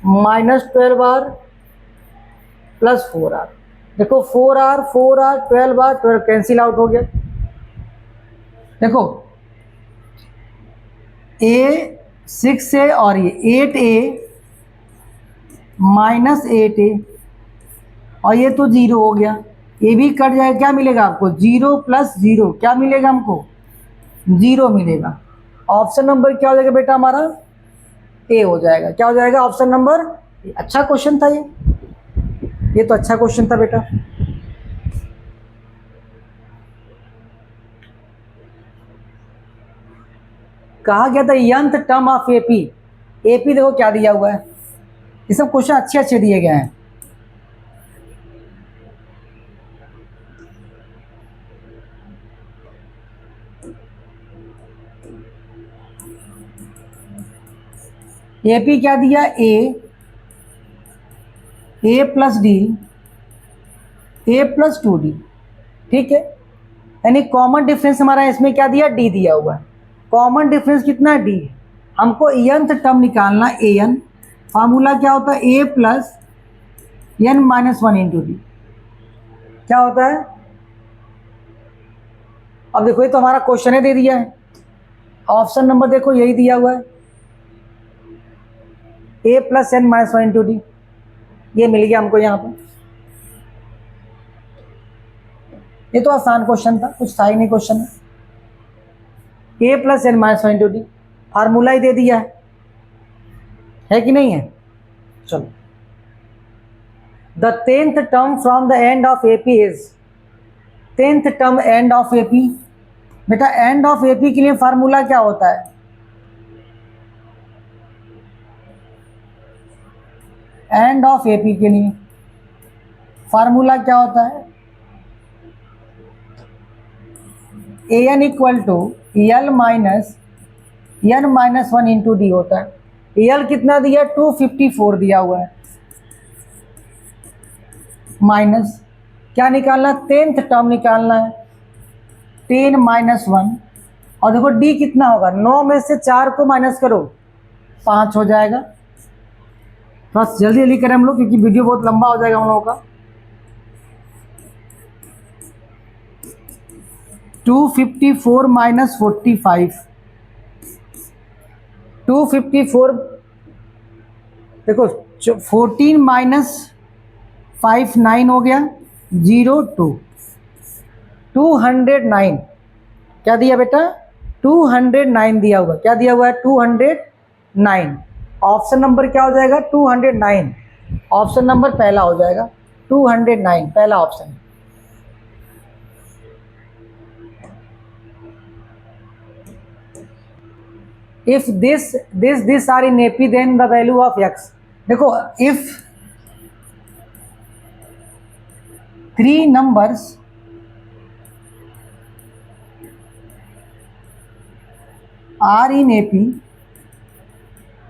A: -12r + 4r। देखो 4r 4r 12r 12 cancel out हो गया। देखो a 6a और ये 8a -8a और ये तो 0 हो गया, ये भी कट जाएगा, क्या मिलेगा आपको 0 + 0, क्या मिलेगा हमको 0 मिलेगा। ऑप्शन नंबर क्या हो जाएगा बेटा हमारा ए हो जाएगा। क्या हो जाएगा ऑप्शन नंबर, अच्छा क्वेश्चन था ये तो अच्छा क्वेश्चन था बेटा। कहा गया था nth term of AP, AP देखो क्या दिया हुआ है, ये सब क्वेश्चन अच्छे अच्छे दिए गए हैं। एपी क्या दिया, ए + डी a + 2d, ठीक है। यानी कॉमन डिफरेंस हमारा इसमें क्या दिया, डी दिया हुआ है। कॉमन डिफरेंस कितना, डी। हमको nth टर्म निकालना, an फार्मूला क्या होता है, a + n - 1 × d, क्या होता है। अब देखो ये तो हमारा क्वेश्चन है दे दिया है, ऑप्शन नंबर देखो यही दिया हुआ है, a + n - 1 × d, ये मिल गया हमको यहाँ पर। ये तो आसान क्वेश्चन था, कुछ था ही नहीं क्वेश्चन में। a + n - 1 × d फार्मूला ही दे दिया है कि नहीं है। चलो, the 10th term from the end of AP is, 10th term end of AP, बेटा एंड ऑफ एपी के लिए फार्मूला क्या होता है, एंड ऑफ एपी के लिए फार्मूला क्या होता है, an = l - n - 1 × d होता है। l कितना दिया, 254 दिया हुआ है, माइनस क्या निकालना, 10th टर्म निकालना है, 10 - 1 और देखो d कितना होगा, 9 में से 4 को माइनस करो 5 हो जाएगा। बस जल्दी जल्दी करें हम लोग क्योंकि वीडियो बहुत लंबा हो जाएगा हम लोगों का। 254 - 45, 254 देखो 14 - 5 9 हो गया, 0 2 209, क्या दिया बेटा 209 दिया हुआ, क्या दिया हुआ है 209। ऑप्शन नंबर क्या हो जाएगा 209, ऑप्शन नंबर पहला हो जाएगा 209, पहला option. If this are in AP then the value of x, देखो if 3 numbers are in AP,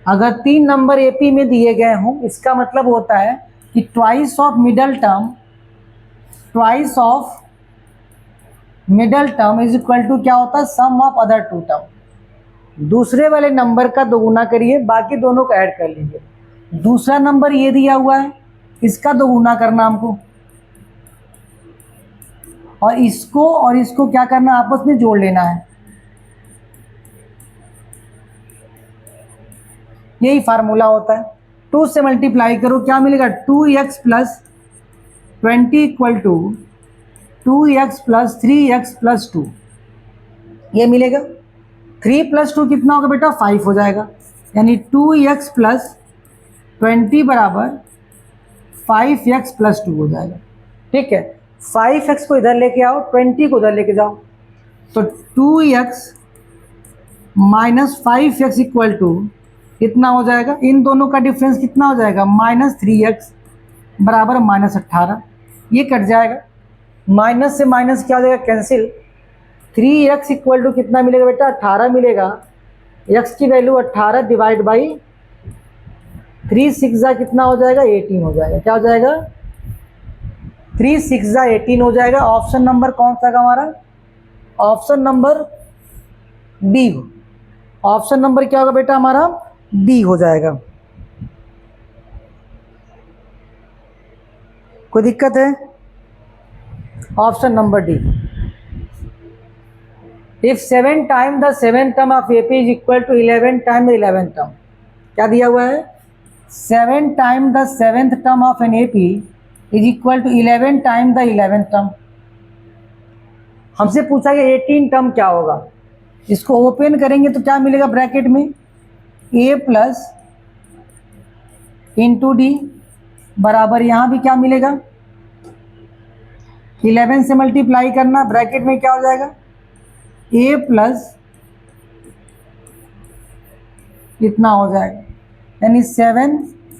A: अगर 3 नंबर एपी में दिए गए हों, इसका मतलब होता है कि twice of middle term, twice of middle term is equal to क्या होता है, सम ऑफ अदर 2 टर्म। दूसरे वाले नंबर का दोगुना करिए, बाकी दोनों को ऐड कर लीजिए। दूसरा नंबर ये दिया हुआ है, इसका दोगुना करना हमको, और इसको क्या करना, आपस में जोड़ लेना है। यही फार्मूला होता है। 2 से मल्टीप्लाई करो, क्या मिलेगा 2x + 20 = 2x + 3x + 2, ये मिलेगा। 3 + 2 कितना होगा बेटा 5 हो जाएगा, यानी 2x + 20 = 5x + 2 हो जाएगा। ठीक है, 5x को इधर लेके आओ, 20 को उधर लेके जाओ, तो 2x - 5x = कितना हो जाएगा, इन दोनों का डिफरेंस कितना हो जाएगा -3x = -18, ये कट जाएगा। माइनस से माइनस क्या हो जाएगा, कैंसिल। 3x = कितना मिलेगा बेटा 18 मिलेगा, x की वैल्यू 18 डिवाइड बाई 3 6 कितना हो जाएगा 18 हो जाएगा, क्या हो जाएगा 3 6 18 हो जाएगा। ऑप्शन नंबर कौन सा हमारा? Option number D. Option number क्या होगा बेटा हमारा? डी हो जाएगा। कोई दिक्कत है? Option number D. If 7 time the 7th term of AP is equal to 11 time the 11th term, क्या दिया हुआ है? 7 time the 7th term of an AP is equal to 11 time the 11th term. हमसे पूछा गया 18 टर्म क्या होगा। इसको ओपन करेंगे तो क्या मिलेगा ब्रैकेट में? ए प्लस इंटू डी बराबर, यहां भी क्या मिलेगा? 11 से मल्टीप्लाई करना, ब्रैकेट में क्या हो जाएगा? ए प्लस इतना हो जाएगा, यानी 7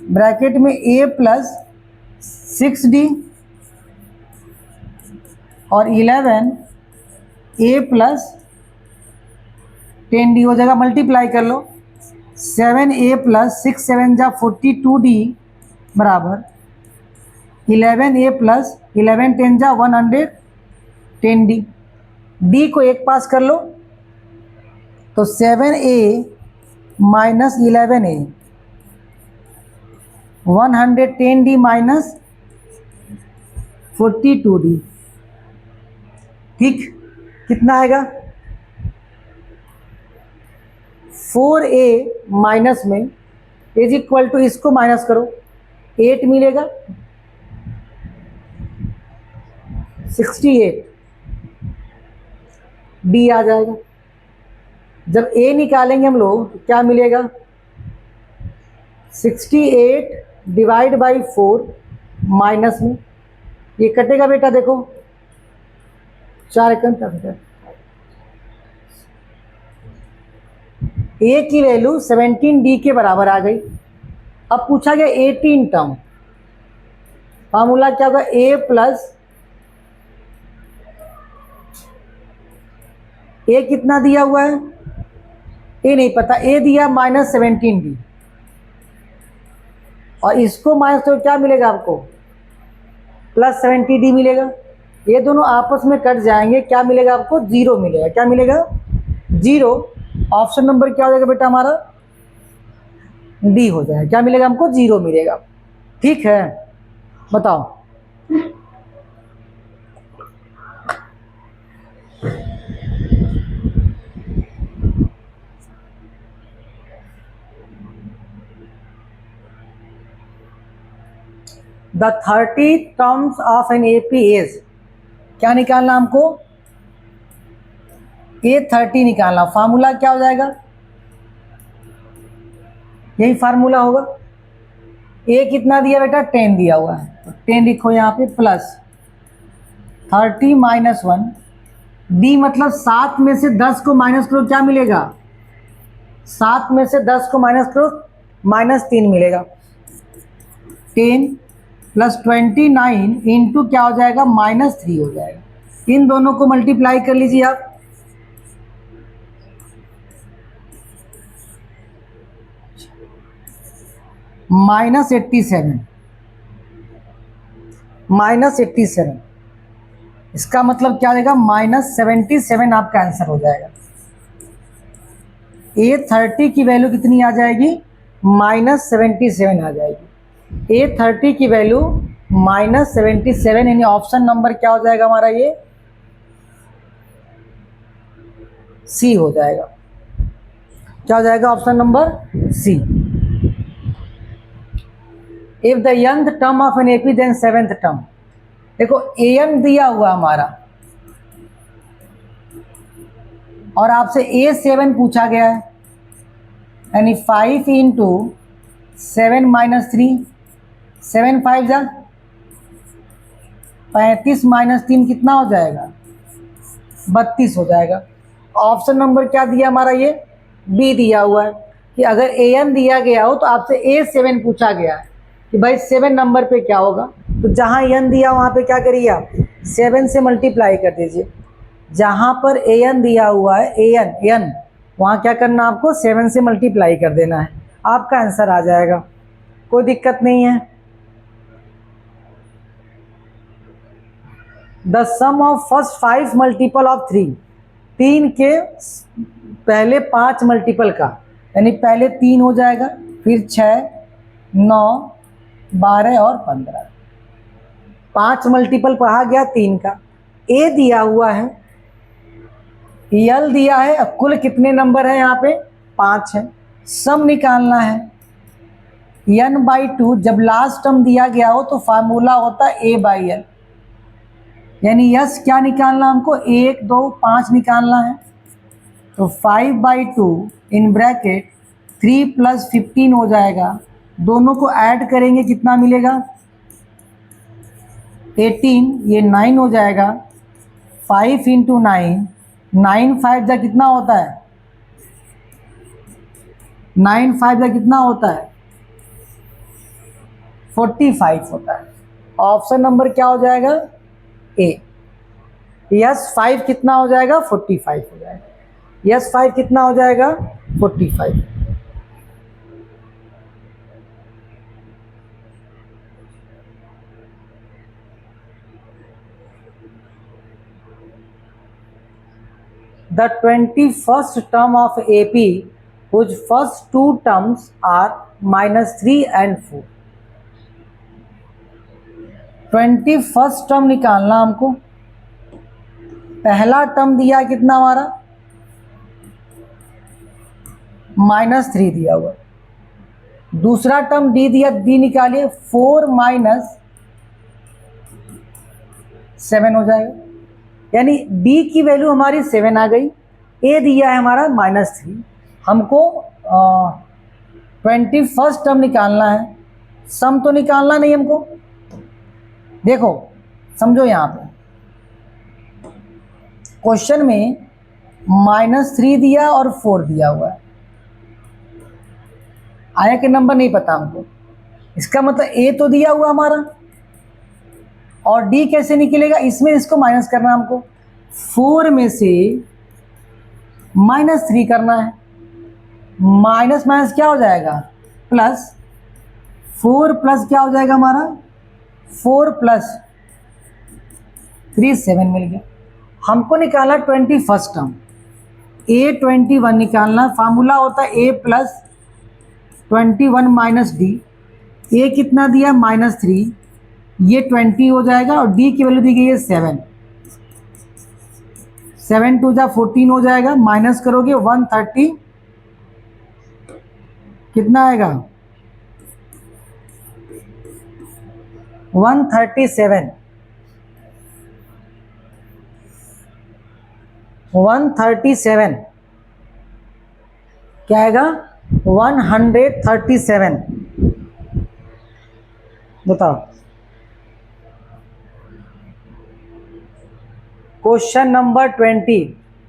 A: ब्रैकेट में ए प्लस 6d और 11 ए प्लस 10d हो जाएगा। मल्टीप्लाई कर लो, 7a प्लस 6 7 जा 42d बराबर 11a प्लस 11 10 जा 110d। d को एक पास कर लो तो 7a minus 11a 110d minus 42d। ठीक, कितना आएगा? 4a माइनस में इज इक्वल टू, इसको माइनस करो, 8 मिलेगा, 68 d आ जाएगा। जब a निकालेंगे हम लोग तो क्या मिलेगा? 68 डिवाइड बाई 4 माइनस में ये कटेगा बेटा, देखो 4 एकम तक a की वैल्यू 17d के बराबर आ गई। अब पूछा गया 18 टर्म, फार्मूला क्या होगा? a प्लस a कितना दिया हुआ है? a नहीं पता, a दिया माइनस 17d और इसको माइनस तो क्या मिलेगा आपको? प्लस 70d मिलेगा। ये दोनों आपस में कट जाएंगे, क्या मिलेगा आपको? 0 मिलेगा। क्या मिलेगा? 0। ऑप्शन नंबर क्या हो जाएगा बेटा हमारा? डी हो जाएगा। क्या मिलेगा हमको? 0 मिलेगा। ठीक है, बताओ। The 30 terms of an AP is, क्या निकालना हमको? A30 निकालना। फार्मूला क्या हो जाएगा? यही फार्मूला होगा। A कितना दिया बेटा? 10 दिया हुआ है, तो 10 लिखो यहाँ पे, प्लस 30 माइनस 1 D मतलब 7 में से 10 को माइनस करो, क्या मिलेगा? 7 में से 10 को माइनस करो, माइनस 3 मिलेगा। 10 प्लस 29 इंटू क्या हो जाएगा? माइनस 3 हो जाएगा। इन दोनों को मल्टीप्लाई कर लीजिए आप, माइनस 87, माइनस 87, इसका मतलब क्या आएगा? माइनस 77 आपका आंसर हो जाएगा। A30 की वैल्यू कितनी आ जाएगी? माइनस 77 आ जाएगी। A30 की वैल्यू माइनस 77, यानी ऑप्शन नंबर क्या हो जाएगा हमारा? ये सी हो जाएगा। क्या हो जाएगा? Option number C. If the nth term of an AP then 7th term, देखो an दिया हुआ हमारा और आपसे A7 पूछा गया है, यानी 5 इंटू 7 माइनस 3, 7 5 जा 35 माइनस 3 कितना हो जाएगा? 32 हो जाएगा। ऑप्शन नंबर क्या दिया हमारा? ये बी दिया हुआ है कि अगर an दिया गया हो तो आपसे A7 पूछा गया है कि भाई 7 नंबर पे क्या होगा, तो जहाँ n दिया वहाँ पे क्या करिए आप? 7 से मल्टीप्लाई कर दीजिए। जहाँ पर an दिया हुआ है, n वहाँ क्या करना आपको? 7 से मल्टीप्लाई कर देना है, आपका आंसर आ जाएगा। कोई दिक्कत नहीं है। The sum of first 5 multiple of 3, 3 के पहले 5 मल्टीपल का, यानी पहले 3 हो जाएगा, फिर 6, 9, 12 और 15, 5 मल्टीपल पढ़ा गया 3 का। ए दिया हुआ है, यल दिया है, अब कुल कितने नंबर है यहाँ पे 5 है, सम निकालना है n/2। जब लास्ट टर्म दिया गया हो तो फार्मूला होता है a/l, यानी यस क्या निकालना हमको 1, 2, 5 निकालना है। तो 5/2 इन ब्रैकेट 3 + 15 हो जाएगा, दोनों को ऐड करेंगे कितना मिलेगा 18, ये 9 हो जाएगा। 5 × 9, 9 5 जा कितना होता है, 9 5 जा कितना होता है 45 होता है। ऑप्शन नंबर क्या हो जाएगा ए। यस 5 कितना हो जाएगा 45 हो जाएगा। यस 5 कितना हो जाएगा 45। The 21st term of AP, whose first 2 terms are -3 and 4। 21st term निकालना हमको। पहला टर्म दिया कितना हमारा -3 दिया हुआ, दूसरा टर्म डी दिया, डी निकालिए 4 - 7 हो जाएगा, यानी डी की वैल्यू हमारी 7 आ गई। ए दिया है हमारा -3, हमको 21st टर्म निकालना है, सम तो निकालना नहीं हमको। देखो समझो यहाँ पे क्वेश्चन में -3 दिया और 4 दिया हुआ है, आया कि नंबर नहीं पता हमको, इसका मतलब ए तो दिया हुआ हमारा, और डी कैसे निकलेगा, इसमें इसको माइनस करना हमको, 4 में से -3 करना है, माइनस माइनस क्या हो जाएगा प्लस, 4 प्लस क्या हो जाएगा हमारा 4 + 3 7 मिल गया। हमको निकाला 21st टर्म, A21 निकालना, फार्मूला होता है A + 21 - D। ए कितना दिया -3, ये 20 हो जाएगा, और डी की वैल्यू दी गई है 7, 7 2 जा 14 हो जाएगा, माइनस करोगे 130 कितना आएगा 137, 137 क्या आएगा 137। बताओ question number 20,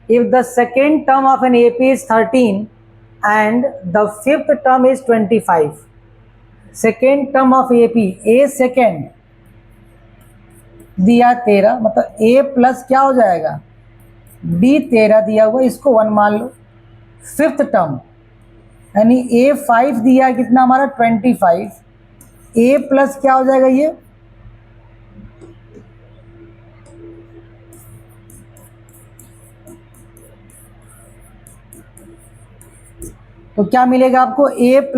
A: if the second term of an AP is 13 and the fifth term is 25, second term of AP, A second दिया 13, मतलब A प्लस क्या हो जाएगा D 13 दिया हुआ, इसको 1 मान लो। फिफ्थ टर्म यानी A5 दिया कितना हमारा 25, A प्लस क्या हो जाएगा ये तो क्या मिलेगा आपको A +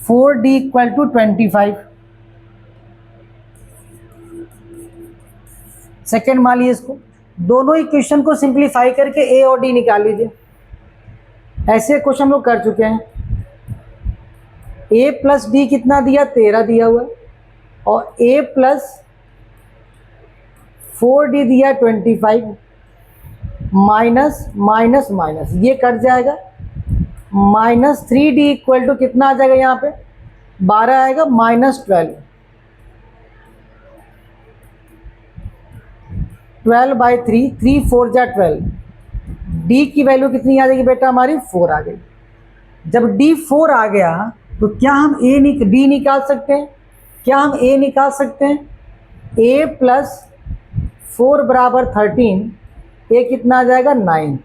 A: 4D = 25। सेकेंड मान लीजिए इसको, दोनों इक्वेशन को सिंप्लीफाई करके A और D निकाल लीजिए, ऐसे क्वेश्चन हम लोग कर चुके हैं। A + D कितना दिया 13 दिया हुआ है, और A + 4D दिया 25, माइनस माइनस माइनस ये कट जाएगा, -3D = कितना आ जाएगा यहाँ पे 12 आएगा, -12, 12/3, 3 4 जा 12, D की वैल्यू कितनी आ जाएगी बेटा हमारी 4 आ गई। जब D 4 आ गया तो क्या हम D निकाल सकते हैं, क्या हम A निकाल सकते हैं, A + 4 = 13, ये कितना आ जाएगा 9,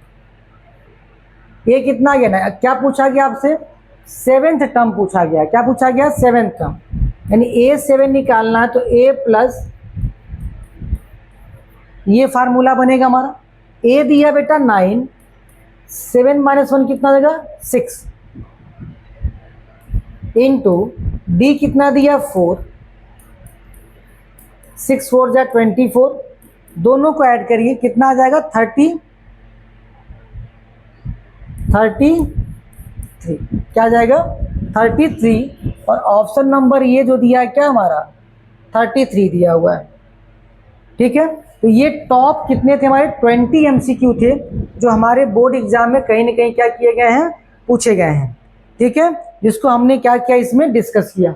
A: ये कितना आ गया ना, क्या पूछा गया आपसे 7th टर्म पूछा गया, क्या पूछा गया 7th टर्म, यानी A7 निकालना है तो A + ये फार्मूला बनेगा हमारा। ए दिया बेटा 9, 7 - 1 कितना देगा 6, इंटू डी कितना दिया 4, 6 4 जा 24, दोनों को ऐड करिए कितना आ जाएगा 33, क्या आ जाएगा 33। और ऑप्शन नंबर ये जो दिया है क्या हमारा 33 दिया हुआ है। ठीक है, तो ये टॉप कितने थे हमारे 20 MCQ थे जो हमारे बोर्ड एग्जाम में कहीं ना कहीं क्या किए गए हैं, पूछे गए हैं। ठीक है, जिसको हमने क्या किया इसमें डिस्कस किया।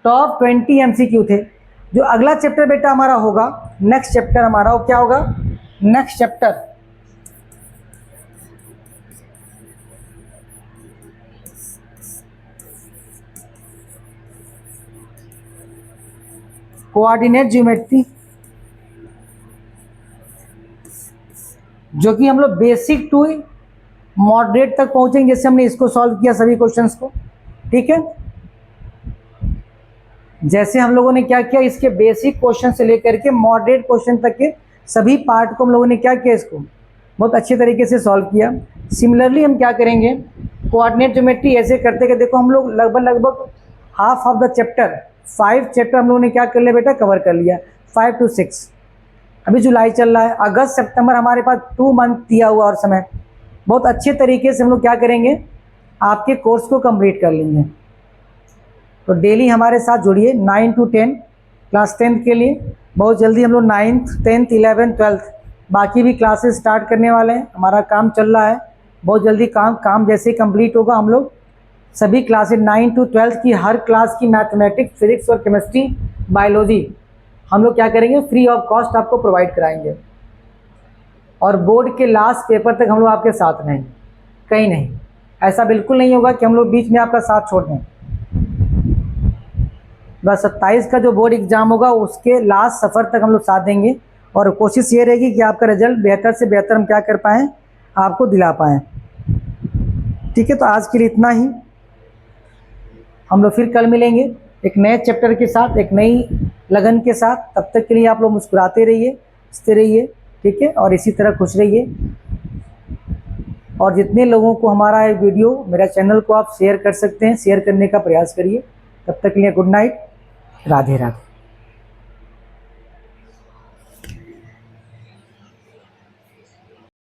A: टॉप 20 MCQ थे। जो अगला चैप्टर बेटा हमारा होगा, नेक्स्ट चैप्टर हमारा वो क्या होगा, नेक्स्ट चैप्टर कोऑर्डिनेट ज्योमेट्री, जो कि हम लोग बेसिक टू मॉडरेट तक पहुंचेंगे, जैसे हमने इसको सॉल्व किया सभी क्वेश्चंस को। ठीक है, जैसे हम लोगों ने क्या किया, इसके बेसिक क्वेश्चन से लेकर के मॉडरेट क्वेश्चन तक के सभी पार्ट को हम लोगों ने क्या किया, इसको बहुत अच्छे तरीके से सॉल्व किया। सिमिलरली हम क्या करेंगे, कोऑर्डिनेट ज्योमेट्री ऐसे करते कि देखो हम लोग लगभग half of the chapter 5 chapter हम लोगों ने क्या कर लिया बेटा, कवर कर लिया 5 to 6। अभी जुलाई चल रहा है, अगस्त सितंबर हमारे पास 2 मंथ दिया हुआ और समय, बहुत अच्छे तरीके से हम लोग क्या करेंगे, आपके कोर्स को कंप्लीट कर लेंगे। तो डेली हमारे साथ जुड़िए 9 to 10 क्लास 10th के लिए। बहुत जल्दी हम लोग 9th 10th 11th 12th बाकी भी क्लासेस स्टार्ट करने वाले हैं। हमारा काम चल रहा है, बहुत जल्दी काम जैसे ही कंप्लीट होगा हम लोग सभी क्लासेस 9 to 12th की हर क्लास की मैथमेटिक्स, फिजिक्स और केमिस्ट्री, बायोलॉजी हम लोग क्या करेंगे, फ्री ऑफ कॉस्ट आपको प्रोवाइड कराएंगे। और बोर्ड के लास्ट पेपर तक हम लोग आपके साथ रहेंगे, कहीं नहीं, ऐसा बिल्कुल नहीं होगा कि हम लोग बीच में आपका साथ छोड़ दें। बस 27 का जो बोर्ड एग्जाम होगा उसके लास्ट सफ़र तक हम लोग साथ देंगे। और कोशिश ये रहेगी कि आपका रिजल्ट बेहतर से बेहतर हम क्या कर पाएँ, आपको दिला पाएँ। ठीक है, तो आज के लिए इतना ही। हम लोग फिर कल मिलेंगे एक नए चैप्टर के साथ, एक नई लगन के साथ। तब तक के लिए आप लोग मुस्कुराते रहिए, हंसते रहिए। ठीक है, और इसी तरह खुश रहिए। और जितने लोगों को हमारा ये वीडियो, मेरा चैनल को आप शेयर कर सकते हैं, शेयर करने का प्रयास करिए। तब तक के लिए गुड नाइट, राधे राधे।